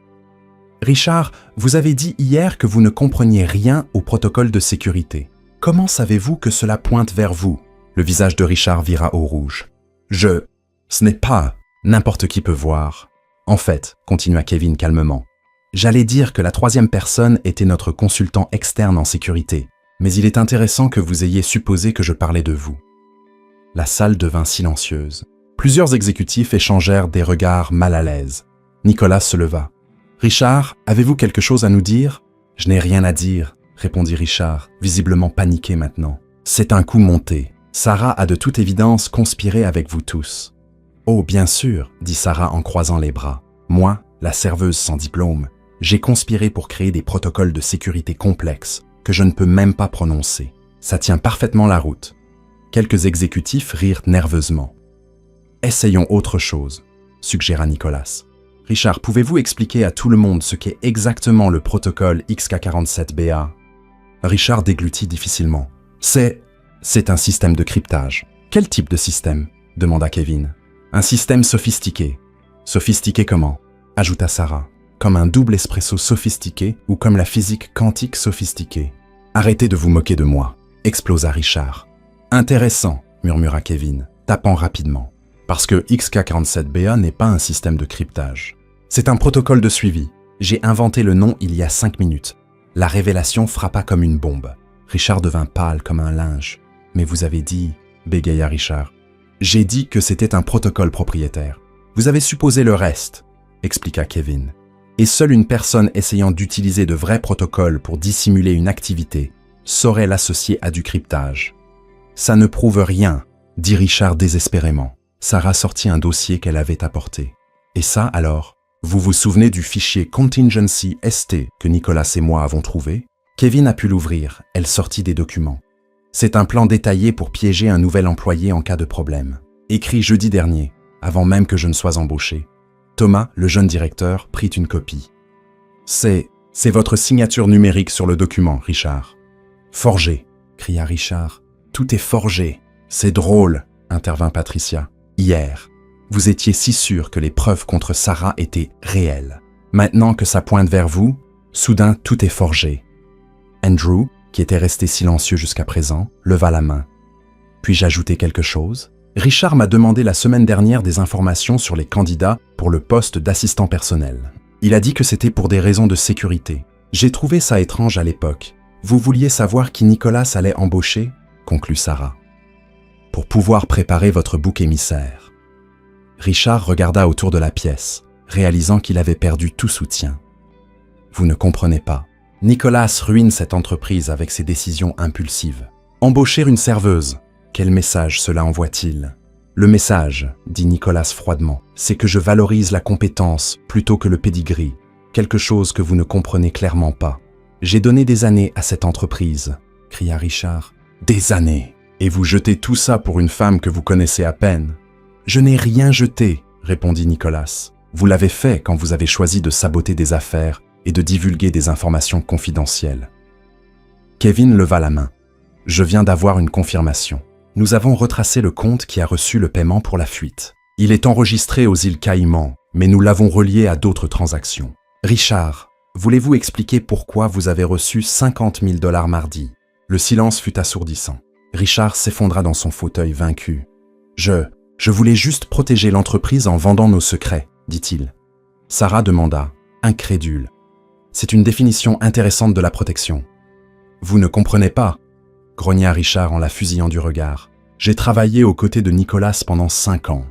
Richard, vous avez dit hier que vous ne compreniez rien au protocole de sécurité. Comment savez-vous que cela pointe vers vous? Le visage de Richard vira au rouge. Ce n'est pas... N'importe qui peut voir. En fait, continua Kevin calmement, j'allais dire que la 3e personne était notre consultant externe en sécurité, mais il est intéressant que vous ayez supposé que je parlais de vous. La salle devint silencieuse. Plusieurs exécutifs échangèrent des regards mal à l'aise. Nicolas se leva. « Richard, avez-vous quelque chose à nous dire ?»« Je n'ai rien à dire, » répondit Richard, visiblement paniqué maintenant. « C'est un coup monté. Sarah a de toute évidence conspiré avec vous tous. » « Oh, bien sûr, » dit Sarah en croisant les bras. « Moi, la serveuse sans diplôme, j'ai conspiré pour créer des protocoles de sécurité complexes que je ne peux même pas prononcer. Ça tient parfaitement la route. » Quelques exécutifs rirent nerveusement. « Essayons autre chose, » suggéra Nicolas. « Richard, pouvez-vous expliquer à tout le monde ce qu'est exactement le protocole XK47BA » Richard déglutit difficilement. « C'est un système de cryptage. »« Quel type de système ?» demanda Kevin. Un système sophistiqué. Sophistiqué comment? Ajouta Sarah. Comme un double espresso sophistiqué ou comme la physique quantique sophistiquée. Arrêtez de vous moquer de moi, explosa Richard. Intéressant, murmura Kevin, tapant rapidement. Parce que XK47BA n'est pas un système de cryptage. C'est un protocole de suivi. J'ai inventé le nom il y a 5 minutes. La révélation frappa comme une bombe. Richard devint pâle comme un linge. Mais vous avez dit, bégaya Richard. J'ai dit que c'était un protocole propriétaire. Vous avez supposé le reste, expliqua Kevin. Et seule une personne essayant d'utiliser de vrais protocoles pour dissimuler une activité saurait l'associer à du cryptage. Ça ne prouve rien, dit Richard désespérément. Sarah sortit un dossier qu'elle avait apporté. Et ça alors? Vous vous souvenez du fichier Contingency ST que Nicolas et moi avons trouvé? Kevin a pu l'ouvrir, elle sortit des documents. C'est un plan détaillé pour piéger un nouvel employé en cas de problème. Écrit jeudi dernier, avant même que je ne sois embauché. Thomas, le jeune directeur, prit une copie. C'est votre signature numérique sur le document, Richard. Forgé, cria Richard. Tout est forgé. C'est drôle, intervint Patricia. Hier, vous étiez si sûr que les preuves contre Sarah étaient réelles. Maintenant que ça pointe vers vous, soudain tout est forgé. Andrew, qui était resté silencieux jusqu'à présent, leva la main. Puis-je ajouter quelque chose? Richard m'a demandé la semaine dernière des informations sur les candidats pour le poste d'assistant personnel. Il a dit que c'était pour des raisons de sécurité. J'ai trouvé ça étrange à l'époque. Vous vouliez savoir qui Nicolas allait embaucher? Conclut Sarah. Pour pouvoir préparer votre bouc émissaire. Richard regarda autour de la pièce, réalisant qu'il avait perdu tout soutien. Vous ne comprenez pas. Nicolas ruine cette entreprise avec ses décisions impulsives. Embaucher une serveuse. Quel message cela envoie-t-il? Le message, dit Nicolas froidement, c'est que je valorise la compétence plutôt que le pédigree, quelque chose que vous ne comprenez clairement pas. J'ai donné des années à cette entreprise, cria Richard. Des années. Et vous jetez tout ça pour une femme que vous connaissez à peine. Je n'ai rien jeté, répondit Nicolas. Vous l'avez fait quand vous avez choisi de saboter des affaires et de divulguer des informations confidentielles. Kevin leva la main. Je viens d'avoir une confirmation. Nous avons retracé le compte qui a reçu le paiement pour la fuite. Il est enregistré aux îles Caïmans, mais nous l'avons relié à d'autres transactions. Richard, voulez-vous expliquer pourquoi vous avez reçu 50 000 $ mardi? Le silence fut assourdissant. Richard s'effondra dans son fauteuil vaincu. Je voulais juste protéger l'entreprise en vendant nos secrets, dit-il. Sarah demanda, incrédule. C'est une définition intéressante de la protection. Vous ne comprenez pas, grogna Richard en la fusillant du regard. J'ai travaillé aux côtés de Nicolas pendant 5 ans.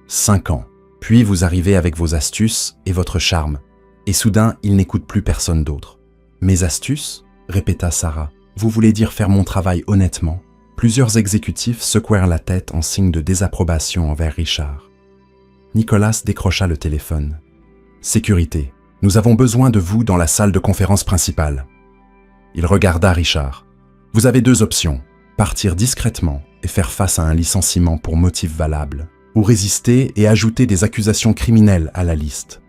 5 ans. Puis vous arrivez avec vos astuces et votre charme. Et soudain, il n'écoute plus personne d'autre. Mes astuces? Répéta Sarah. Vous voulez dire faire mon travail honnêtement? Plusieurs exécutifs secouèrent la tête en signe de désapprobation envers Richard. Nicolas décrocha le téléphone. Sécurité. Nous avons besoin de vous dans la salle de conférence principale. Il regarda Richard. Vous avez 2 options. Partir discrètement et faire face à un licenciement pour motif valable, ou résister et ajouter des accusations criminelles à la liste.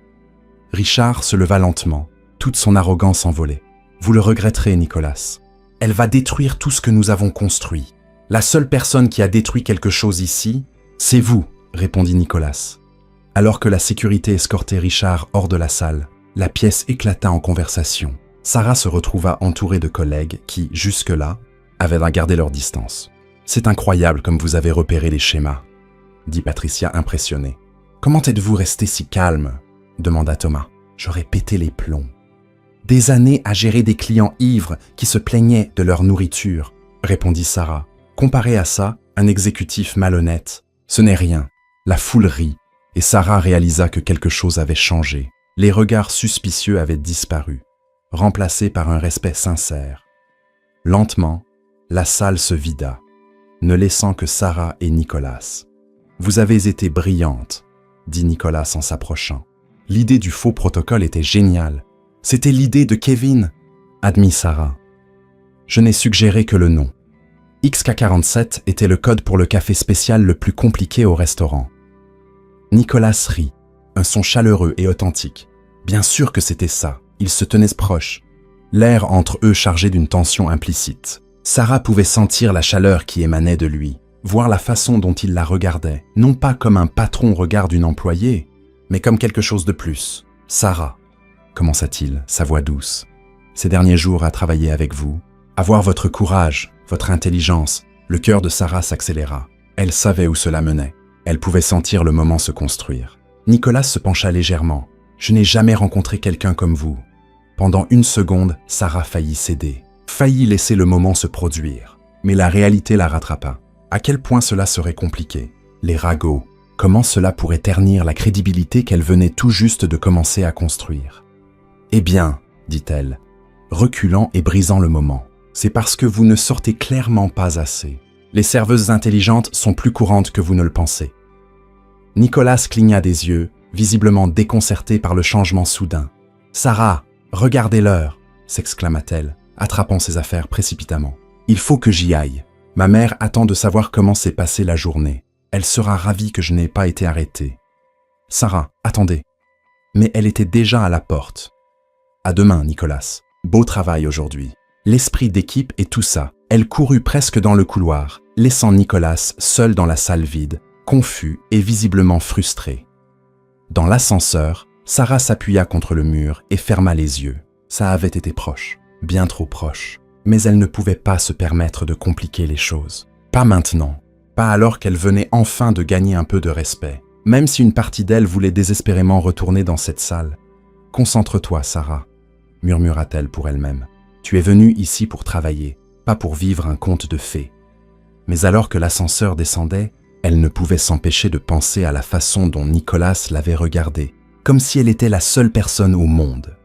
Richard se leva lentement, toute son arrogance envolée. Vous le regretterez, Nicolas. Elle va détruire tout ce que nous avons construit. La seule personne qui a détruit quelque chose ici, c'est vous, répondit Nicolas. Alors que la sécurité escortait Richard hors de la salle, la pièce éclata en conversation. Sarah se retrouva entourée de collègues qui, jusque-là, avaient gardé leur distance. C'est incroyable comme vous avez repéré les schémas, dit Patricia impressionnée. Comment êtes-vous resté si calme? Demanda Thomas. J'aurais pété les plombs. Des années à gérer des clients ivres qui se plaignaient de leur nourriture, répondit Sarah. Comparé à ça, un exécutif malhonnête, ce n'est rien. La foule rit, et Sarah réalisa que quelque chose avait changé. Les regards suspicieux avaient disparu, remplacés par un respect sincère. Lentement, la salle se vida, ne laissant que Sarah et Nicolas. « Vous avez été brillante », dit Nicolas en s'approchant. L'idée du faux protocole était géniale. C'était l'idée de Kevin, admit Sarah. Je n'ai suggéré que le nom. XK47 était le code pour le café spécial le plus compliqué au restaurant. Nicolas rit, un son chaleureux et authentique. Bien sûr que c'était ça, ils se tenaient proches, l'air entre eux chargé d'une tension implicite. Sarah pouvait sentir la chaleur qui émanait de lui, voir la façon dont il la regardait, non pas comme un patron regarde une employée, mais comme quelque chose de plus. « Sarah », commença-t-il, sa voix douce, « ces derniers jours à travailler avec vous, à voir votre courage, votre intelligence. » Le cœur de Sarah s'accéléra. Elle savait où cela menait. Elle pouvait sentir le moment se construire. Nicolas se pencha légèrement. « Je n'ai jamais rencontré quelqu'un comme vous. » Pendant une seconde, Sarah faillit céder, faillit laisser le moment se produire. Mais la réalité la rattrapa. À quel point cela serait compliqué? Les ragots. Comment cela pourrait ternir la crédibilité qu'elle venait tout juste de commencer à construire? « Eh bien, dit-elle, reculant et brisant le moment, c'est parce que vous ne sortez clairement pas assez. Les serveuses intelligentes sont plus courantes que vous ne le pensez. » Nicolas cligna des yeux, visiblement déconcerté par le changement soudain. « Sarah, regardez l'heure !» s'exclama-t-elle. « attrapant ses affaires précipitamment. « Il faut que j'y aille. Ma mère attend de savoir comment s'est passée la journée. Elle sera ravie que je n'ai pas été arrêté. »« Sarah, attendez. » Mais elle était déjà à la porte. « À demain, Nicolas. Beau travail aujourd'hui. » L'esprit d'équipe et tout ça. Elle courut presque dans le couloir, laissant Nicolas seul dans la salle vide, confus et visiblement frustré. Dans l'ascenseur, Sarah s'appuya contre le mur et ferma les yeux. Ça avait été proche, bien trop proche. Mais elle ne pouvait pas se permettre de compliquer les choses. Pas maintenant. Pas alors qu'elle venait enfin de gagner un peu de respect. Même si une partie d'elle voulait désespérément retourner dans cette salle. « Concentre-toi, Sarah », murmura-t-elle pour elle-même. « Tu es venue ici pour travailler, pas pour vivre un conte de fées. » Mais alors que l'ascenseur descendait, elle ne pouvait s'empêcher de penser à la façon dont Nicolas l'avait regardée, comme si elle était la seule personne au monde.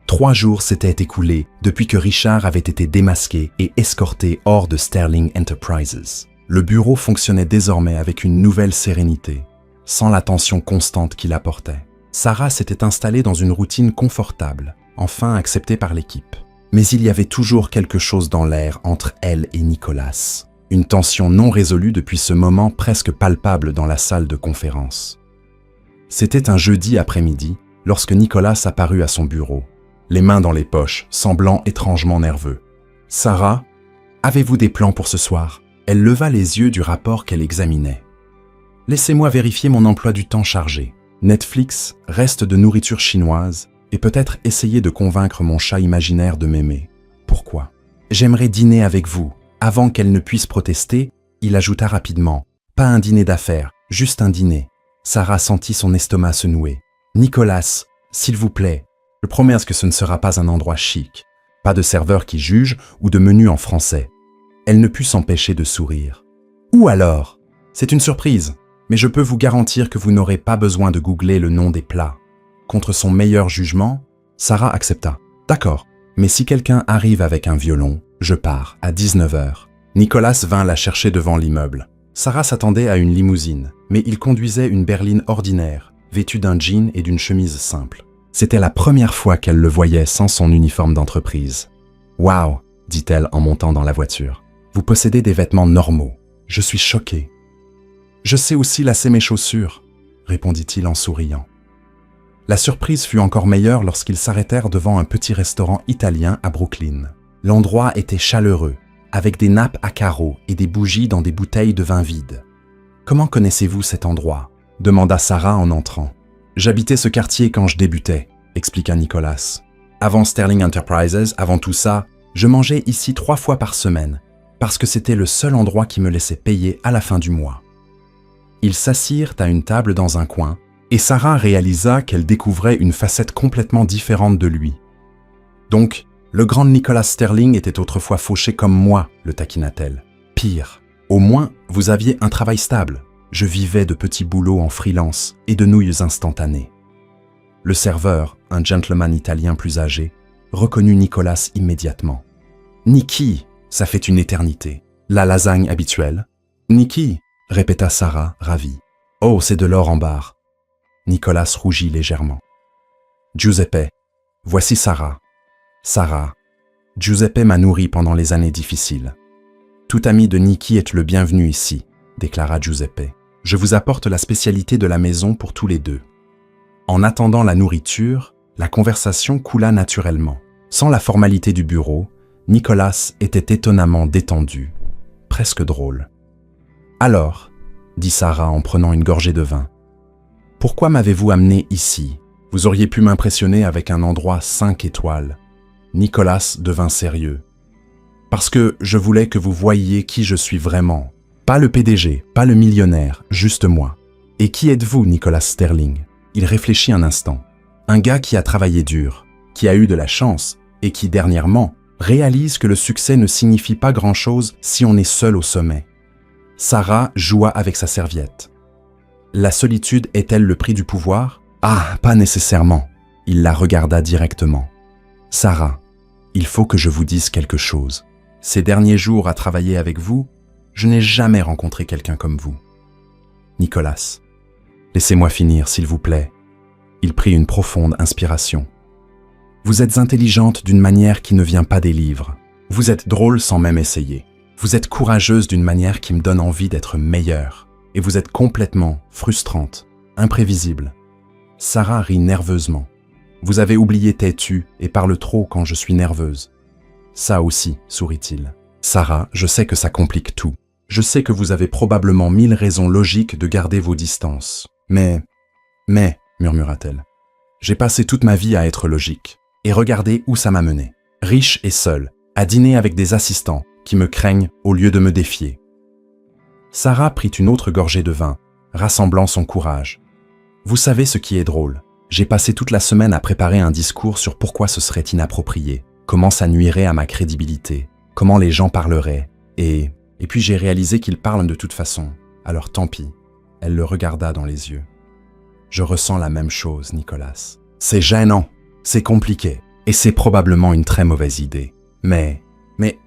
3 jours s'étaient écoulés depuis que Richard avait été démasqué et escorté hors de Sterling Enterprises. Le bureau fonctionnait désormais avec une nouvelle sérénité, sans la tension constante qu'il apportait. Sarah s'était installée dans une routine confortable, enfin acceptée par l'équipe. Mais il y avait toujours quelque chose dans l'air entre elle et Nicolas. Une tension non résolue depuis ce moment presque palpable dans la salle de conférence. C'était un jeudi après-midi, lorsque Nicolas apparut à son bureau, les mains dans les poches, semblant étrangement nerveux. « Sarah, avez-vous des plans pour ce soir ?» Elle leva les yeux du rapport qu'elle examinait. « Laissez-moi vérifier mon emploi du temps chargé. Netflix, reste de nourriture chinoise, et peut-être essayer de convaincre mon chat imaginaire de m'aimer. Pourquoi ? J'aimerais dîner avec vous. » Avant qu'elle ne puisse protester, il ajouta rapidement « Pas un dîner d'affaires, juste un dîner. » Sarah sentit son estomac se nouer. « Nicolas, s'il vous plaît, je promets à ce que ce ne sera pas un endroit chic. Pas de serveur qui juge ou de menu en français. » Elle ne put s'empêcher de sourire. « Ou alors, c'est une surprise, mais je peux vous garantir que vous n'aurez pas besoin de googler le nom des plats. » Contre son meilleur jugement, Sarah accepta. « D'accord, mais si quelqu'un arrive avec un violon, je pars à 19h. » Nicolas vint la chercher devant l'immeuble. Sarah s'attendait à une limousine, mais il conduisait une berline ordinaire, vêtue d'un jean et d'une chemise simple. C'était la première fois qu'elle le voyait sans son uniforme d'entreprise. « Waouh !» dit-elle en montant dans la voiture. « Vous possédez des vêtements normaux. Je suis choquée. »« Je sais aussi lasser mes chaussures, » répondit-il en souriant. La surprise fut encore meilleure lorsqu'ils s'arrêtèrent devant un petit restaurant italien à Brooklyn. L'endroit était chaleureux, avec des nappes à carreaux et des bougies dans des bouteilles de vin vide. « Comment connaissez-vous cet endroit ?» demanda Sarah en entrant. « J'habitais ce quartier quand je débutais, » expliqua Nicolas. « Avant Sterling Enterprises, avant tout ça, je mangeais ici 3 fois par semaine, parce que c'était le seul endroit qui me laissait payer à la fin du mois. » Ils s'assirent à une table dans un coin, et Sarah réalisa qu'elle découvrait une facette complètement différente de lui. « Donc, le grand Nicolas Sterling était autrefois fauché comme moi, le taquina-t-elle. Pire, au moins, vous aviez un travail stable. Je vivais de petits boulots en freelance et de nouilles instantanées. » Le serveur, un gentleman italien plus âgé, reconnut Nicolas immédiatement. « Niki, ça fait une éternité. La lasagne habituelle. »« Niki, » répéta Sarah, ravie. « Oh, c'est de l'or en barre. » Nicolas rougit légèrement. « Giuseppe, voici Sarah. » Sarah, Giuseppe m'a nourri pendant les années difficiles. « Tout ami de Niki est le bienvenu ici, » déclara Giuseppe. « Je vous apporte la spécialité de la maison pour tous les deux. » En attendant la nourriture, la conversation coula naturellement. Sans la formalité du bureau, Nicolas était étonnamment détendu, presque drôle. « Alors, » dit Sarah en prenant une gorgée de vin, « pourquoi m'avez-vous amené ici? Vous auriez pu m'impressionner avec un endroit 5 étoiles. » Nicolas devint sérieux. « Parce que je voulais que vous voyiez qui je suis vraiment. Pas le PDG, pas le millionnaire, juste moi. Et qui êtes-vous, Nicolas Sterling ?» Il réfléchit un instant. Un gars qui a travaillé dur, qui a eu de la chance et qui, dernièrement, réalise que le succès ne signifie pas grand-chose si on est seul au sommet. Sarah joua avec sa serviette. La solitude est-elle le prix du pouvoir? Ah, pas nécessairement. Il la regarda directement. Sarah, il faut que je vous dise quelque chose. Ces derniers jours à travailler avec vous, je n'ai jamais rencontré quelqu'un comme vous. Nicolas, laissez-moi finir, s'il vous plaît. Il prit une profonde inspiration. Vous êtes intelligente d'une manière qui ne vient pas des livres. Vous êtes drôle sans même essayer. Vous êtes courageuse d'une manière qui me donne envie d'être meilleure. Et vous êtes complètement frustrante, imprévisible. Sarah rit nerveusement. Vous avez oublié têtu et parle trop quand je suis nerveuse. Ça aussi, sourit-il. Sarah, je sais que ça complique tout. Je sais que vous avez probablement 1000 raisons logiques de garder vos distances. Mais, murmura-t-elle, j'ai passé toute ma vie à être logique. Et regardez où ça m'a mené. Riche et seul, à dîner avec des assistants qui me craignent au lieu de me défier. Sarah prit une autre gorgée de vin, rassemblant son courage. Vous savez ce qui est drôle. J'ai passé toute la semaine à préparer un discours sur pourquoi ce serait inapproprié, comment ça nuirait à ma crédibilité, comment les gens parleraient, et puis j'ai réalisé qu'ils parlent de toute façon. Alors tant pis. Elle le regarda dans les yeux. Je ressens la même chose, Nicolas. C'est gênant, c'est compliqué, et c'est probablement une très mauvaise idée. Mais,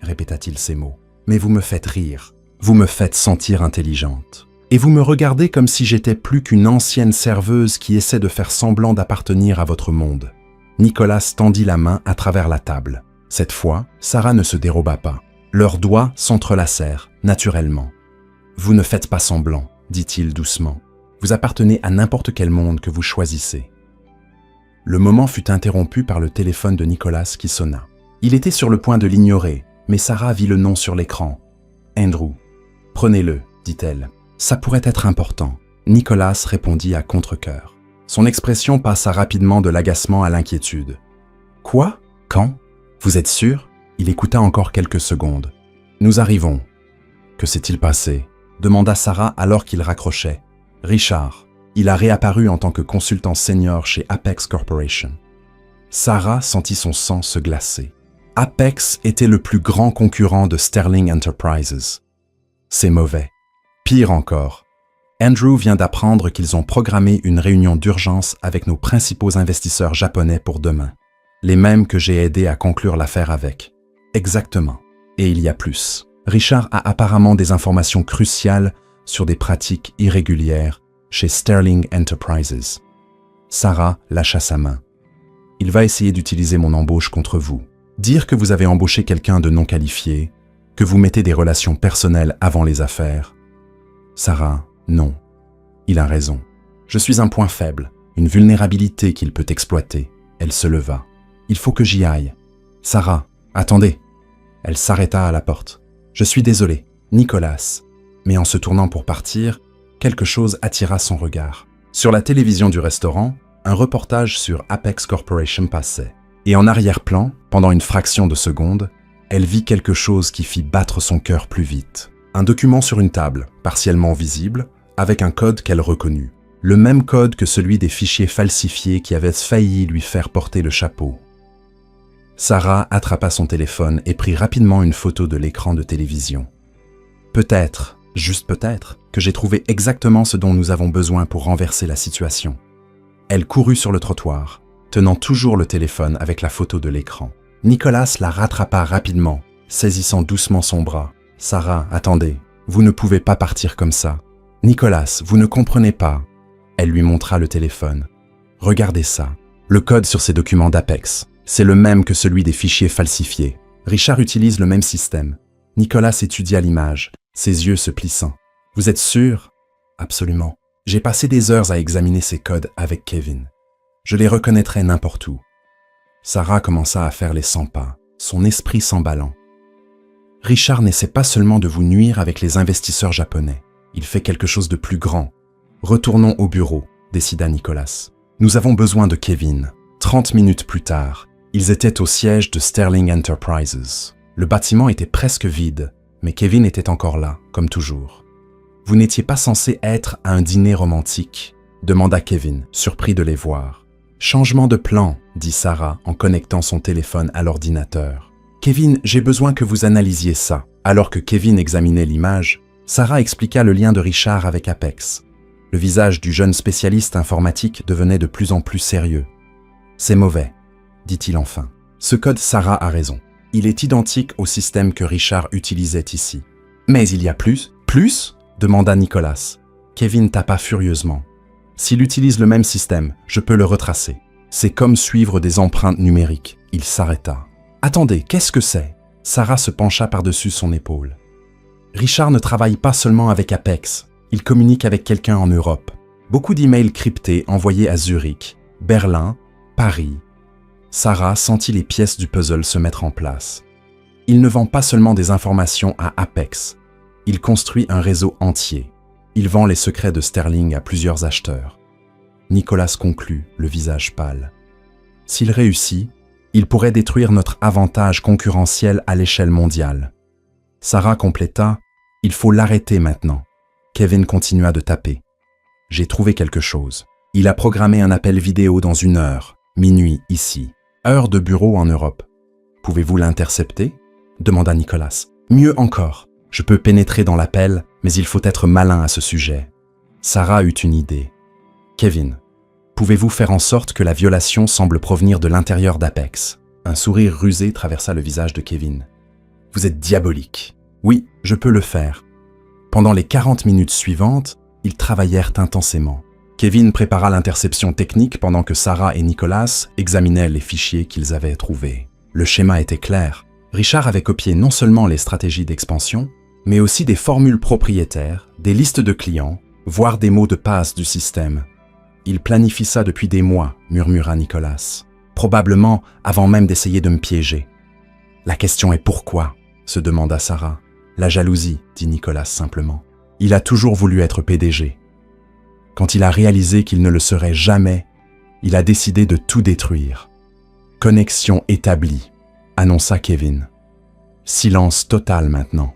répéta-t-il ces mots, mais vous me faites rire, vous me faites sentir intelligente. Et vous me regardez comme si j'étais plus qu'une ancienne serveuse qui essaie de faire semblant d'appartenir à votre monde. Nicolas tendit la main à travers la table. Cette fois, Sarah ne se déroba pas. Leurs doigts s'entrelacèrent, naturellement. « Vous ne faites pas semblant, dit-il doucement. Vous appartenez à n'importe quel monde que vous choisissez. » Le moment fut interrompu par le téléphone de Nicolas qui sonna. Il était sur le point de l'ignorer, mais Sarah vit le nom sur l'écran. « Andrew, prenez-le, dit-elle. Ça pourrait être important. » Nicolas répondit à contre-cœur. Son expression passa rapidement de l'agacement à l'inquiétude. « Quoi? Quand? Vous êtes sûr ?» Il écouta encore quelques secondes. « Nous arrivons. »« Que s'est-il passé ?» demanda Sarah alors qu'il raccrochait. « Richard. Il a réapparu en tant que consultant senior chez Apex Corporation. » Sarah sentit son sang se glacer. Apex était le plus grand concurrent de Sterling Enterprises. C'est mauvais. Pire encore, Andrew vient d'apprendre qu'ils ont programmé une réunion d'urgence avec nos principaux investisseurs japonais pour demain. Les mêmes que j'ai aidé à conclure l'affaire avec. Exactement. Et il y a plus. Richard a apparemment des informations cruciales sur des pratiques irrégulières chez Sterling Enterprises. Sarah lâcha sa main. Il va essayer d'utiliser mon embauche contre vous. Dire que vous avez embauché quelqu'un de non qualifié, que vous mettez des relations personnelles avant les affaires. Sarah, non. Il a raison. Je suis un point faible, une vulnérabilité qu'il peut exploiter. Elle se leva. Il faut que j'y aille. Sarah, attendez. Elle s'arrêta à la porte. Je suis désolé, Nicolas. Mais en se tournant pour partir, quelque chose attira son regard. Sur la télévision du restaurant, un reportage sur Apex Corporation passait. Et en arrière-plan, pendant une fraction de seconde, elle vit quelque chose qui fit battre son cœur plus vite. Un document sur une table, partiellement visible, avec un code qu'elle reconnut. Le même code que celui des fichiers falsifiés qui avaient failli lui faire porter le chapeau. Sarah attrapa son téléphone et prit rapidement une photo de l'écran de télévision. Peut-être, juste peut-être, que j'ai trouvé exactement ce dont nous avons besoin pour renverser la situation. Elle courut sur le trottoir, tenant toujours le téléphone avec la photo de l'écran. Nicolas la rattrapa rapidement, saisissant doucement son bras. « Sarah, attendez, vous ne pouvez pas partir comme ça. Nicolas, vous ne comprenez pas. » Elle lui montra le téléphone. « Regardez ça, le code sur ces documents d'Apex. C'est le même que celui des fichiers falsifiés. Richard utilise le même système. » Nicolas étudia l'image, ses yeux se plissant. « Vous êtes sûr? » »« Absolument. J'ai passé des heures à examiner ces codes avec Kevin. Je les reconnaîtrais n'importe où. » Sarah commença à faire les 100 pas, son esprit s'emballant. « Richard n'essaie pas seulement de vous nuire avec les investisseurs japonais. Il fait quelque chose de plus grand. Retournons au bureau, décida Nicolas. Nous avons besoin de Kevin. » 30 minutes plus tard, ils étaient au siège de Sterling Enterprises. Le bâtiment était presque vide, mais Kevin était encore là, comme toujours. « Vous n'étiez pas censé être à un dîner romantique ?» demanda Kevin, surpris de les voir. « Changement de plan », dit Sarah en connectant son téléphone à l'ordinateur. « Kevin, j'ai besoin que vous analysiez ça. » Alors que Kevin examinait l'image, Sarah expliqua le lien de Richard avec Apex. Le visage du jeune spécialiste informatique devenait de plus en plus sérieux. « C'est mauvais, » dit-il enfin. « Ce code, Sarah a raison. Il est identique au système que Richard utilisait ici. »« Mais il y a plus ?»« Plus ?» demanda Nicolas. Kevin tapa furieusement. « S'il utilise le même système, je peux le retracer. C'est comme suivre des empreintes numériques. Il s'arrêta. « Attendez, qu'est-ce que c'est ?» Sarah se pencha par-dessus son épaule. « Richard ne travaille pas seulement avec Apex. Il communique avec quelqu'un en Europe. Beaucoup d'emails cryptés envoyés à Zurich, Berlin, Paris. » Sarah sentit les pièces du puzzle se mettre en place. Il ne vend pas seulement des informations à Apex. Il construit un réseau entier. Il vend les secrets de Sterling à plusieurs acheteurs. Nicolas conclut, le visage pâle. S'il réussit, il pourrait détruire notre avantage concurrentiel à l'échelle mondiale. Sarah compléta, « Il faut l'arrêter maintenant. » Kevin continua de taper. « J'ai trouvé quelque chose. Il a programmé un appel vidéo dans 1 heure, minuit ici, heure de bureau en Europe. Pouvez-vous l'intercepter ?» demanda Nicolas. « Mieux encore, je peux pénétrer dans l'appel, mais il faut être malin à ce sujet. » Sarah eut une idée. « Kevin, pouvez-vous faire en sorte que la violation semble provenir de l'intérieur d'Apex ?» Un sourire rusé traversa le visage de Kevin. « Vous êtes diabolique. »« Oui, je peux le faire. » Pendant les 40 minutes suivantes, ils travaillèrent intensément. Kevin prépara l'interception technique pendant que Sarah et Nicolas examinaient les fichiers qu'ils avaient trouvés. Le schéma était clair. Richard avait copié non seulement les stratégies d'expansion, mais aussi des formules propriétaires, des listes de clients, voire des mots de passe du système. « Il planifie ça depuis des mois », murmura Nicolas. « Probablement avant même d'essayer de me piéger. »« La question est pourquoi ?» se demanda Sarah. « La jalousie, » dit Nicolas simplement. « Il a toujours voulu être PDG. Quand il a réalisé qu'il ne le serait jamais, il a décidé de tout détruire. »« Connexion établie », annonça Kevin. Silence total maintenant.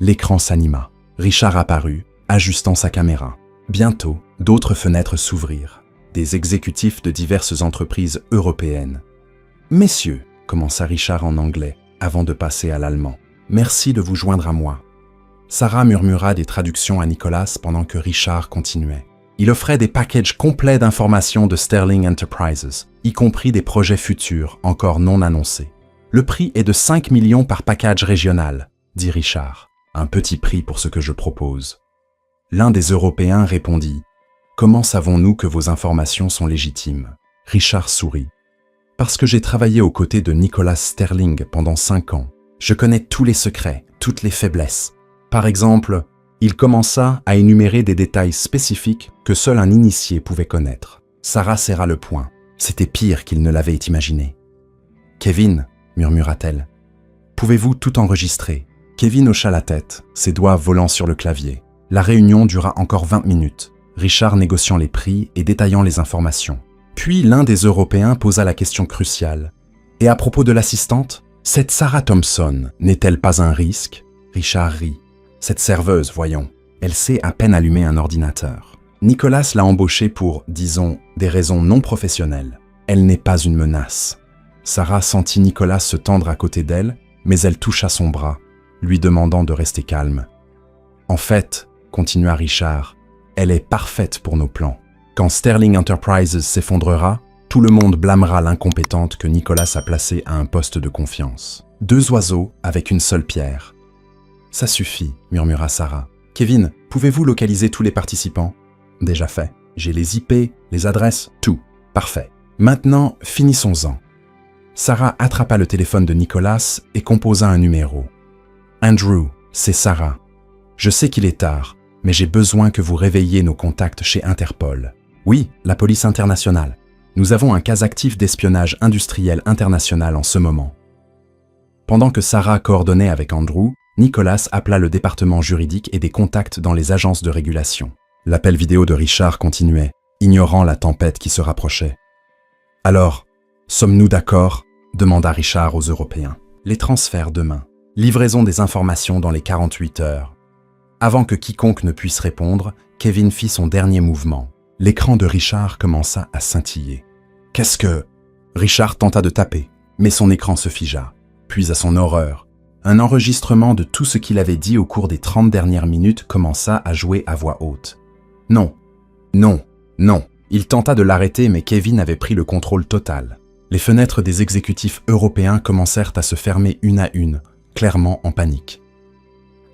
L'écran s'anima. Richard apparut, ajustant sa caméra. Bientôt, d'autres fenêtres s'ouvrirent. Des exécutifs de diverses entreprises européennes. « Messieurs », commença Richard en anglais, avant de passer à l'allemand. « Merci de vous joindre à moi. » Sarah murmura des traductions à Nicolas pendant que Richard continuait. Il offrait des packages complets d'informations de Sterling Enterprises, y compris des projets futurs encore non annoncés. « Le prix est de 5 millions par package régional, » dit Richard. « Un petit prix pour ce que je propose. » L'un des Européens répondit « Comment savons-nous que vos informations sont légitimes ?» Richard sourit. « Parce que j'ai travaillé aux côtés de Nicolas Sterling pendant 5 ans. Je connais tous les secrets, toutes les faiblesses. Par exemple, il commença à énumérer des détails spécifiques que seul un initié pouvait connaître. » Sarah serra le poing. C'était pire qu'il ne l'avait imaginé. « Kevin, » murmura-t-elle, « pouvez-vous tout enregistrer ?» Kevin hocha la tête, ses doigts volant sur le clavier. La réunion dura encore 20 minutes, Richard négociant les prix et détaillant les informations. Puis l'un des Européens posa la question cruciale. « Et à propos de l'assistante, cette Sarah Thompson n'est-elle pas un risque ?» Richard rit. « Cette serveuse, voyons, elle sait à peine allumer un ordinateur. Nicolas l'a embauchée pour, disons, des raisons non professionnelles. Elle n'est pas une menace. » Sarah sentit Nicolas se tendre à côté d'elle, mais elle toucha son bras, lui demandant de rester calme. « En fait, » continua Richard, « elle est parfaite pour nos plans. Quand Sterling Enterprises s'effondrera, tout le monde blâmera l'incompétente que Nicolas a placée à un poste de confiance. 2 oiseaux avec une seule pierre. »« Ça suffit, » murmura Sarah. « Kevin, pouvez-vous localiser tous les participants ?»« Déjà fait. J'ai les IP, les adresses, tout. Parfait. Maintenant, finissons-en. » Sarah attrapa le téléphone de Nicolas et composa un numéro. « Andrew, c'est Sarah. Je sais qu'il est tard, mais j'ai besoin que vous réveilliez nos contacts chez Interpol. Oui, la police internationale. Nous avons un cas actif d'espionnage industriel international en ce moment. » Pendant que Sarah coordonnait avec Andrew, Nicolas appela le département juridique et des contacts dans les agences de régulation. L'appel vidéo de Richard continuait, ignorant la tempête qui se rapprochait. « Alors, sommes-nous d'accord ?» demanda Richard aux Européens. « Les transferts demain. Livraison des informations dans les 48 heures. » Avant que quiconque ne puisse répondre, Kevin fit son dernier mouvement. L'écran de Richard commença à scintiller. « Qu'est-ce que… » Richard tenta de taper, mais son écran se figea. Puis à son horreur, un enregistrement de tout ce qu'il avait dit au cours des 30 dernières minutes commença à jouer à voix haute. « Non, non, non !» Il tenta de l'arrêter, mais Kevin avait pris le contrôle total. Les fenêtres des exécutifs européens commencèrent à se fermer une à une, clairement en panique.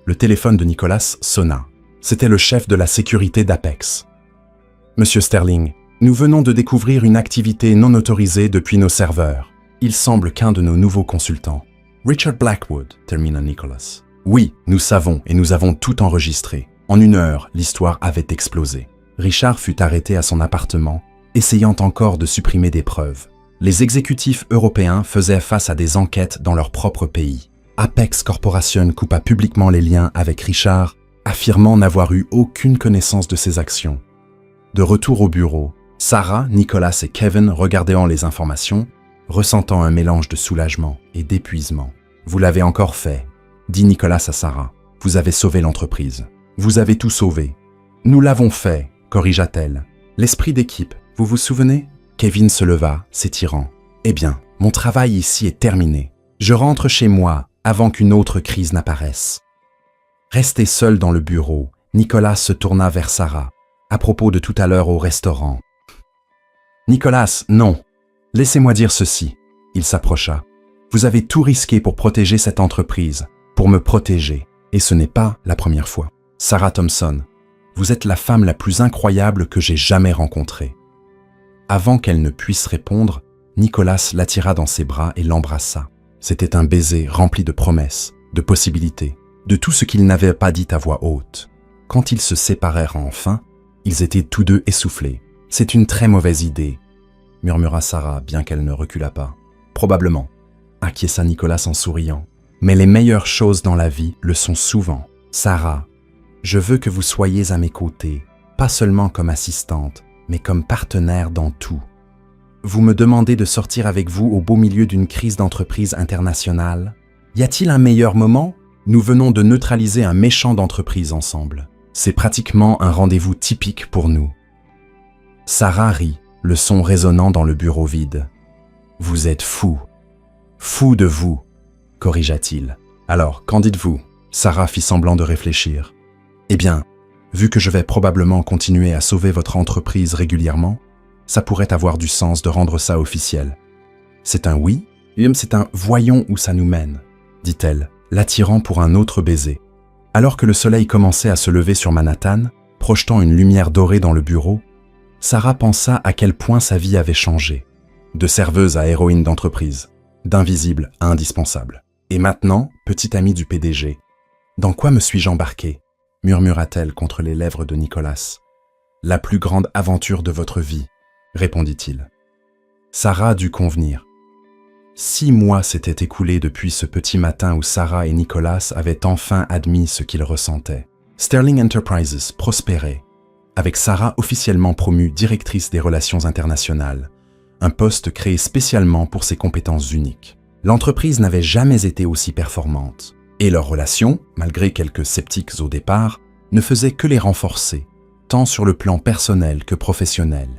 Le téléphone de Nicolas sonna. C'était le chef de la sécurité d'Apex. « Monsieur Sterling, Nous venons de découvrir une activité non autorisée depuis nos serveurs. Il semble qu'un de nos nouveaux consultants, Richard Blackwood, termina Nicholas. Oui, nous savons et nous avons tout enregistré. En 1 heure, l'histoire avait explosé. Richard fut arrêté à son appartement, essayant encore de supprimer des preuves. Les exécutifs européens faisaient face à des enquêtes dans leur propre pays. Apex Corporation coupa publiquement les liens avec Richard, affirmant n'avoir eu aucune connaissance de ses actions. De retour au bureau, Sarah, Nicholas et Kevin regardaient les informations, ressentant un mélange de soulagement et d'épuisement. « Vous l'avez encore fait », dit Nicholas à Sarah. « Vous avez sauvé l'entreprise. Vous avez tout sauvé. »« Nous l'avons fait », corrigea-t-elle. « L'esprit d'équipe, vous vous souvenez ?» Kevin se leva, s'étirant. « Eh bien, mon travail ici est terminé. Je rentre chez moi avant qu'une autre crise n'apparaisse. » Resté seul dans le bureau, Nicholas se tourna vers Sarah, à propos de tout à l'heure au restaurant. « Nicholas, non. Laissez-moi dire ceci. » Il s'approcha. « Vous avez tout risqué pour protéger cette entreprise, pour me protéger, et ce n'est pas la première fois. Sarah Thompson, vous êtes la femme la plus incroyable que j'ai jamais rencontrée. » Avant qu'elle ne puisse répondre, Nicholas l'attira dans ses bras et l'embrassa. C'était un baiser rempli de promesses, de possibilités, de tout ce qu'il n'avait pas dit à voix haute. Quand ils se séparèrent enfin, ils étaient tous deux essoufflés. « C'est une très mauvaise idée, » murmura Sarah, bien qu'elle ne reculât pas. « Probablement, » acquiesça Nicholas en souriant. « Mais les meilleures choses dans la vie le sont souvent. Sarah, je veux que vous soyez à mes côtés, pas seulement comme assistante, mais comme partenaire dans tout. Vous me demandez de sortir avec vous au beau milieu d'une crise d'entreprise internationale. Y a-t-il un meilleur moment? Nous venons de neutraliser un méchant d'entreprise ensemble. C'est pratiquement un rendez-vous typique pour nous. » Sarah rit, le son résonnant dans le bureau vide. « Vous êtes fou. Fou de vous, » corrigea-t-il. « Alors, qu'en dites-vous » Sarah fit semblant de réfléchir. « Eh bien, vu que je vais probablement continuer à sauver votre entreprise régulièrement, ça pourrait avoir du sens de rendre ça officiel. C'est un oui, c'est un voyons où ça nous mène, dit-elle, l'attirant pour un autre baiser. Alors que le soleil commençait à se lever sur Manhattan, projetant une lumière dorée dans le bureau, Sarah pensa à quel point sa vie avait changé. De serveuse à héroïne d'entreprise, d'invisible à indispensable. Et maintenant, petite amie du PDG. Dans quoi me suis-je embarquée ? Murmura-t-elle contre les lèvres de Nicholas. La plus grande aventure de votre vie, répondit-il. Sarah dut convenir. 6 mois s'étaient écoulés depuis ce petit matin où Sarah et Nicholas avaient enfin admis ce qu'ils ressentaient. Sterling Enterprises prospérait, avec Sarah officiellement promue directrice des relations internationales, un poste créé spécialement pour ses compétences uniques. L'entreprise n'avait jamais été aussi performante, et leurs relations, malgré quelques sceptiques au départ, ne faisaient que les renforcer, tant sur le plan personnel que professionnel.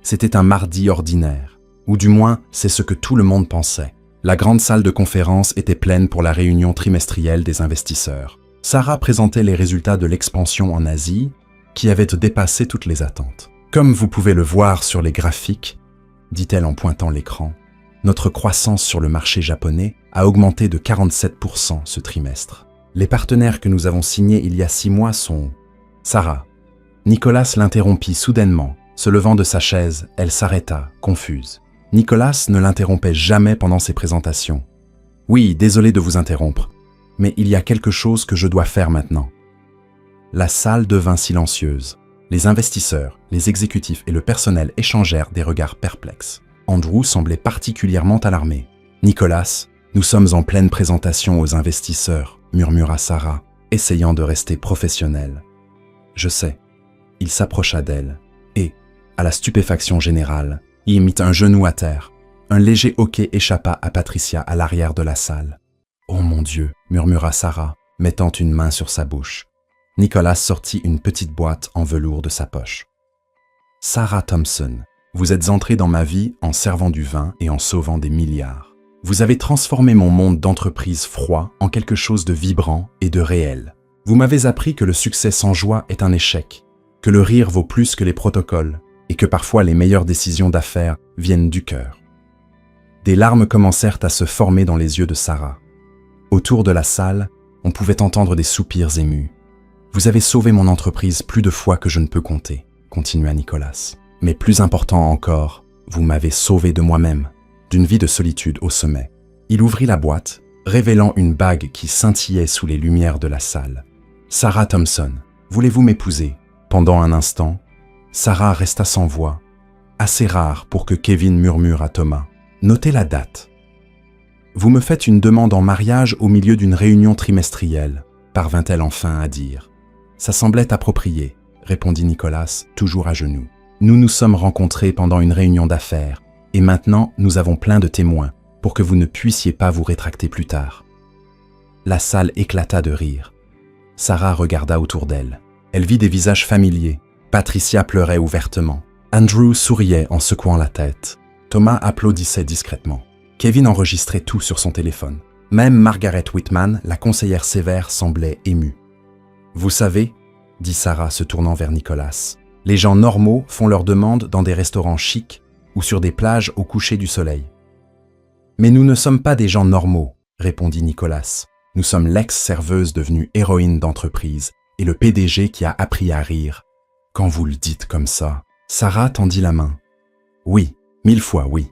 C'était un mardi ordinaire, ou du moins c'est ce que tout le monde pensait. La grande salle de conférence était pleine pour la réunion trimestrielle des investisseurs. Sarah présentait les résultats de l'expansion en Asie, qui avaient dépassé toutes les attentes. Comme vous pouvez le voir sur les graphiques, dit-elle en pointant l'écran, notre croissance sur le marché japonais a augmenté de 47% ce trimestre. Les partenaires que nous avons signés il y a 6 mois sont... Sarah. Nicholas l'interrompit soudainement. Se levant de sa chaise, elle s'arrêta, confuse. Nicholas ne l'interrompait jamais pendant ses présentations. « Oui, désolé de vous interrompre, mais il y a quelque chose que je dois faire maintenant. » La salle devint silencieuse. Les investisseurs, les exécutifs et le personnel échangèrent des regards perplexes. Andrew semblait particulièrement alarmé. « Nicholas, nous sommes en pleine présentation aux investisseurs, » murmura Sarah, essayant de rester professionnelle. « Je sais. » Il s'approcha d'elle et, à la stupéfaction générale, il mit un genou à terre. Un léger hoquet échappa à Patricia à l'arrière de la salle. « Oh mon Dieu !» murmura Sarah, mettant une main sur sa bouche. Nicholas sortit une petite boîte en velours de sa poche. « Sarah Thompson, vous êtes entrée dans ma vie en servant du vin et en sauvant des milliards. Vous avez transformé mon monde d'entreprise froid en quelque chose de vibrant et de réel. Vous m'avez appris que le succès sans joie est un échec, que le rire vaut plus que les protocoles et que parfois les meilleures décisions d'affaires viennent du cœur. » Des larmes commencèrent à se former dans les yeux de Sarah. Autour de la salle, on pouvait entendre des soupirs émus. « Vous avez sauvé mon entreprise plus de fois que je ne peux compter, » continua Nicholas. Mais plus important encore, vous m'avez sauvé de moi-même, d'une vie de solitude au sommet. Il ouvrit la boîte, révélant une bague qui scintillait sous les lumières de la salle. Sarah Thompson, voulez-vous m'épouser? Pendant un instant, Sarah resta sans voix, assez rare pour que Kevin murmure à Thomas. Notez la date. Vous me faites une demande en mariage au milieu d'une réunion trimestrielle, parvint-elle enfin à dire. Ça semblait approprié, répondit Nicolas, toujours à genoux. Nous nous sommes rencontrés pendant une réunion d'affaires, et maintenant nous avons plein de témoins pour que vous ne puissiez pas vous rétracter plus tard. La salle éclata de rire. Sarah regarda autour d'elle. Elle vit des visages familiers. Patricia pleurait ouvertement. Andrew souriait en secouant la tête. Thomas applaudissait discrètement. Kevin enregistrait tout sur son téléphone. Même Margaret Whitman, la conseillère sévère, semblait émue. « Vous savez, » dit Sarah se tournant vers Nicolas, « les gens normaux font leurs demandes dans des restaurants chics ou sur des plages au coucher du soleil. » « Mais nous ne sommes pas des gens normaux, » répondit Nicolas. « Nous sommes l'ex-serveuse devenue héroïne d'entreprise et le PDG qui a appris à rire. Quand vous le dites comme ça. » Sarah tendit la main. « Oui, 1000 fois oui. »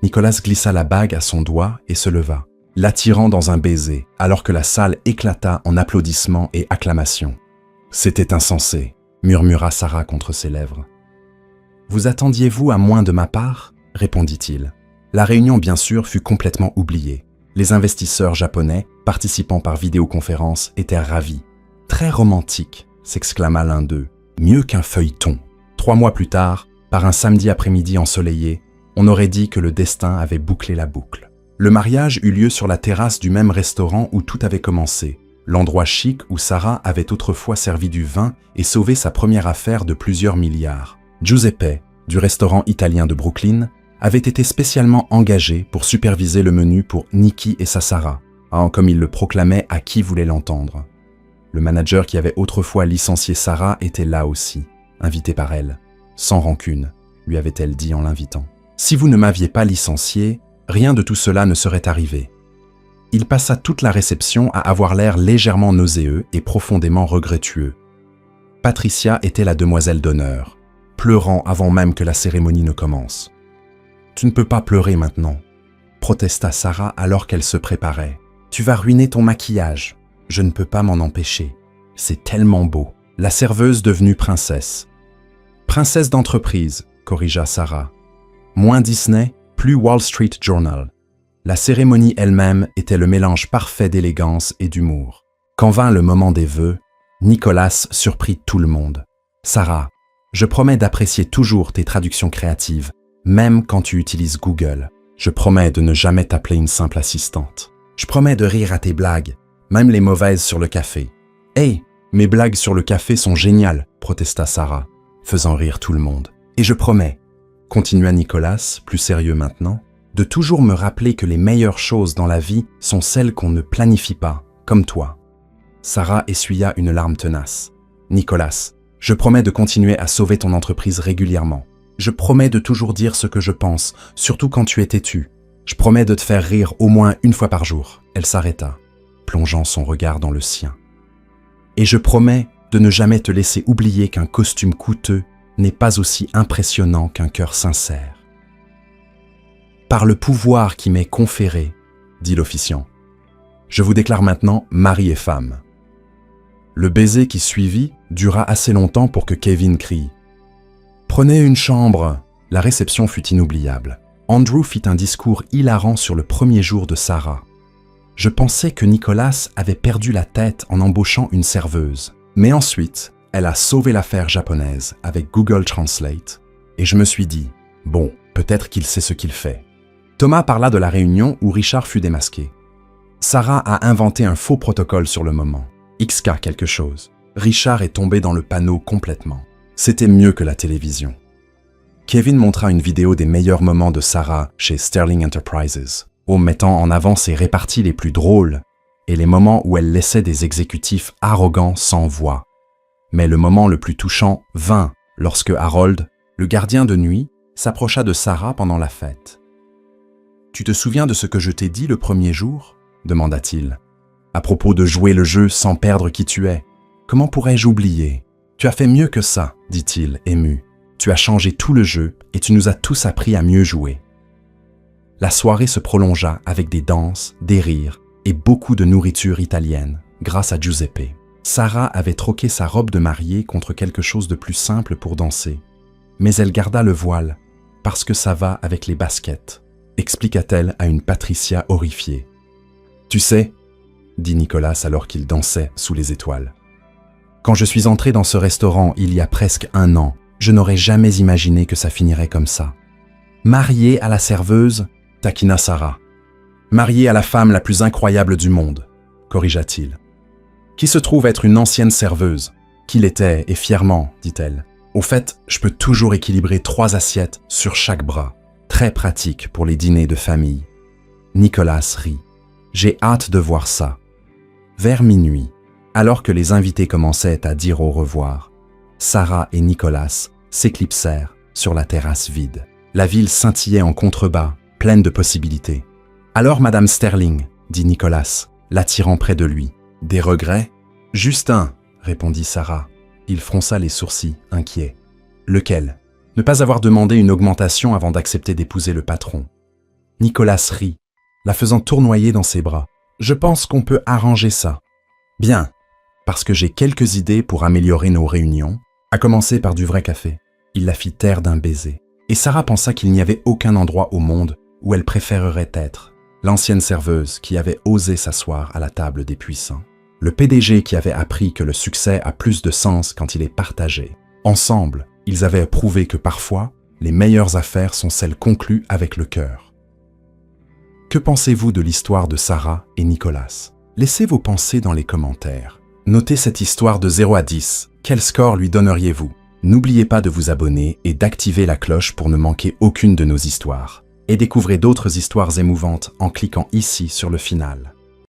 Nicolas glissa la bague à son doigt et se leva, l'attirant dans un baiser, alors que la salle éclata en applaudissements et acclamations. « C'était insensé, » murmura Sarah contre ses lèvres. « Vous attendiez-vous à moins de ma part ?» répondit-il. La réunion, bien sûr, fut complètement oubliée. Les investisseurs japonais, participant par vidéoconférence, étaient ravis. « Très romantique !» s'exclama l'un d'eux. « Mieux qu'un feuilleton. » 3 mois plus tard, par un samedi après-midi ensoleillé, on aurait dit que le destin avait bouclé la boucle. Le mariage eut lieu sur la terrasse du même restaurant où tout avait commencé, l'endroit chic où Sarah avait autrefois servi du vin et sauvé sa première affaire de plusieurs milliards. Giuseppe, du restaurant italien de Brooklyn, avait été spécialement engagé pour superviser le menu pour Nikki et sa Sarah, comme il le proclamait à qui voulait l'entendre. Le manager qui avait autrefois licencié Sarah était là aussi, invité par elle, sans rancune, lui avait-elle dit en l'invitant. Si vous ne m'aviez pas licencié, rien de tout cela ne serait arrivé. Il passa toute la réception à avoir l'air légèrement nauséeux et profondément regrettueux. Patricia était la demoiselle d'honneur, pleurant avant même que la cérémonie ne commence. « Tu ne peux pas pleurer maintenant », protesta Sarah alors qu'elle se préparait. « Tu vas ruiner ton maquillage. Je ne peux pas m'en empêcher. C'est tellement beau. » La serveuse devenue princesse. « Princesse d'entreprise », corrigea Sarah. Moins Disney, plus Wall Street Journal. La cérémonie elle-même était le mélange parfait d'élégance et d'humour. Quand vint le moment des vœux, Nicolas surprit tout le monde. « Sarah, je promets d'apprécier toujours tes traductions créatives, même quand tu utilises Google. Je promets de ne jamais t'appeler une simple assistante. Je promets de rire à tes blagues, même les mauvaises sur le café. « Hey, mes blagues sur le café sont géniales !» protesta Sarah, faisant rire tout le monde. « Et je promets, » continua Nicolas, plus sérieux maintenant, « de toujours me rappeler que les meilleures choses dans la vie sont celles qu'on ne planifie pas, comme toi. » Sarah essuya une larme tenace. « Nicolas, je promets de continuer à sauver ton entreprise régulièrement. Je promets de toujours dire ce que je pense, surtout quand tu es têtu. Je promets de te faire rire au moins une fois par jour. » Elle s'arrêta, plongeant son regard dans le sien. « Et je promets de ne jamais te laisser oublier qu'un costume coûteux n'est pas aussi impressionnant qu'un cœur sincère. » « Par le pouvoir qui m'est conféré, » dit l'officiant, « je vous déclare maintenant mari et femme. » Le baiser qui suivit dura assez longtemps pour que Kevin crie « Prenez une chambre !» La réception fut inoubliable. Andrew fit un discours hilarant sur le premier jour de Sarah. Je pensais que Nicolas avait perdu la tête en embauchant une serveuse. Mais ensuite, elle a sauvé l'affaire japonaise avec Google Translate et je me suis dit, bon, peut-être qu'il sait ce qu'il fait. Thomas parla de la réunion où Richard fut démasqué. Sarah a inventé un faux protocole sur le moment. XK quelque chose. Richard est tombé dans le panneau complètement. C'était mieux que la télévision. Kevin montra une vidéo des meilleurs moments de Sarah chez Sterling Enterprises, mettant en avant ses réparties les plus drôles et les moments où elle laissait des exécutifs arrogants sans voix. Mais le moment le plus touchant vint lorsque Harold, le gardien de nuit, s'approcha de Sarah pendant la fête. « Tu te souviens de ce que je t'ai dit le premier jour ?» demanda-t-il. « À propos de jouer le jeu sans perdre qui tu es. Comment pourrais-je oublier ? Tu as fait mieux que ça, dit-il, ému. Tu as changé tout le jeu et tu nous as tous appris à mieux jouer. » La soirée se prolongea avec des danses, des rires et beaucoup de nourriture italienne, grâce à Giuseppe. Sarah avait troqué sa robe de mariée contre quelque chose de plus simple pour danser. Mais elle garda le voile, parce que ça va avec les baskets, expliqua-t-elle à une Patricia horrifiée. « Tu sais, » dit Nicolas alors qu'il dansait sous les étoiles. « Quand je suis entré dans ce restaurant il y a presque 1 an, je n'aurais jamais imaginé que ça finirait comme ça. Marié à la serveuse, taquina Sarah. Marié à la femme la plus incroyable du monde, corrigea-t-il. Qui se trouve être une ancienne serveuse, qu'il était, et fièrement, dit-elle. Au fait, je peux toujours équilibrer 3 assiettes sur chaque bras. Très pratique pour les dîners de famille. » Nicolas rit. « J'ai hâte de voir ça. » Vers minuit, alors que les invités commençaient à dire au revoir, Sarah et Nicolas s'éclipsèrent sur la terrasse vide. La ville scintillait en contrebas, pleine de possibilités. « Alors, Madame Sterling, » dit Nicolas, l'attirant près de lui. « Des regrets ?»« Juste un, » répondit Sarah. Il fronça les sourcils, inquiet. « Lequel ?»« Ne pas avoir demandé une augmentation avant d'accepter d'épouser le patron. » Nicolas rit, la faisant tournoyer dans ses bras. « Je pense qu'on peut arranger ça. »« Bien, parce que j'ai quelques idées pour améliorer nos réunions, à commencer par du vrai café. » Il la fit taire d'un baiser. Et Sarah pensa qu'il n'y avait aucun endroit au monde où elle préférerait être. L'ancienne serveuse qui avait osé s'asseoir à la table des puissants. Le PDG qui avait appris que le succès a plus de sens quand il est partagé. Ensemble, ils avaient prouvé que parfois, les meilleures affaires sont celles conclues avec le cœur. Que pensez-vous de l'histoire de Sarah et Nicolas? Laissez vos pensées dans les commentaires. Notez cette histoire de 0 à 10. Quel score lui donneriez-vous? N'oubliez pas de vous abonner et d'activer la cloche pour ne manquer aucune de nos histoires. Et découvrez d'autres histoires émouvantes en cliquant ici sur le final.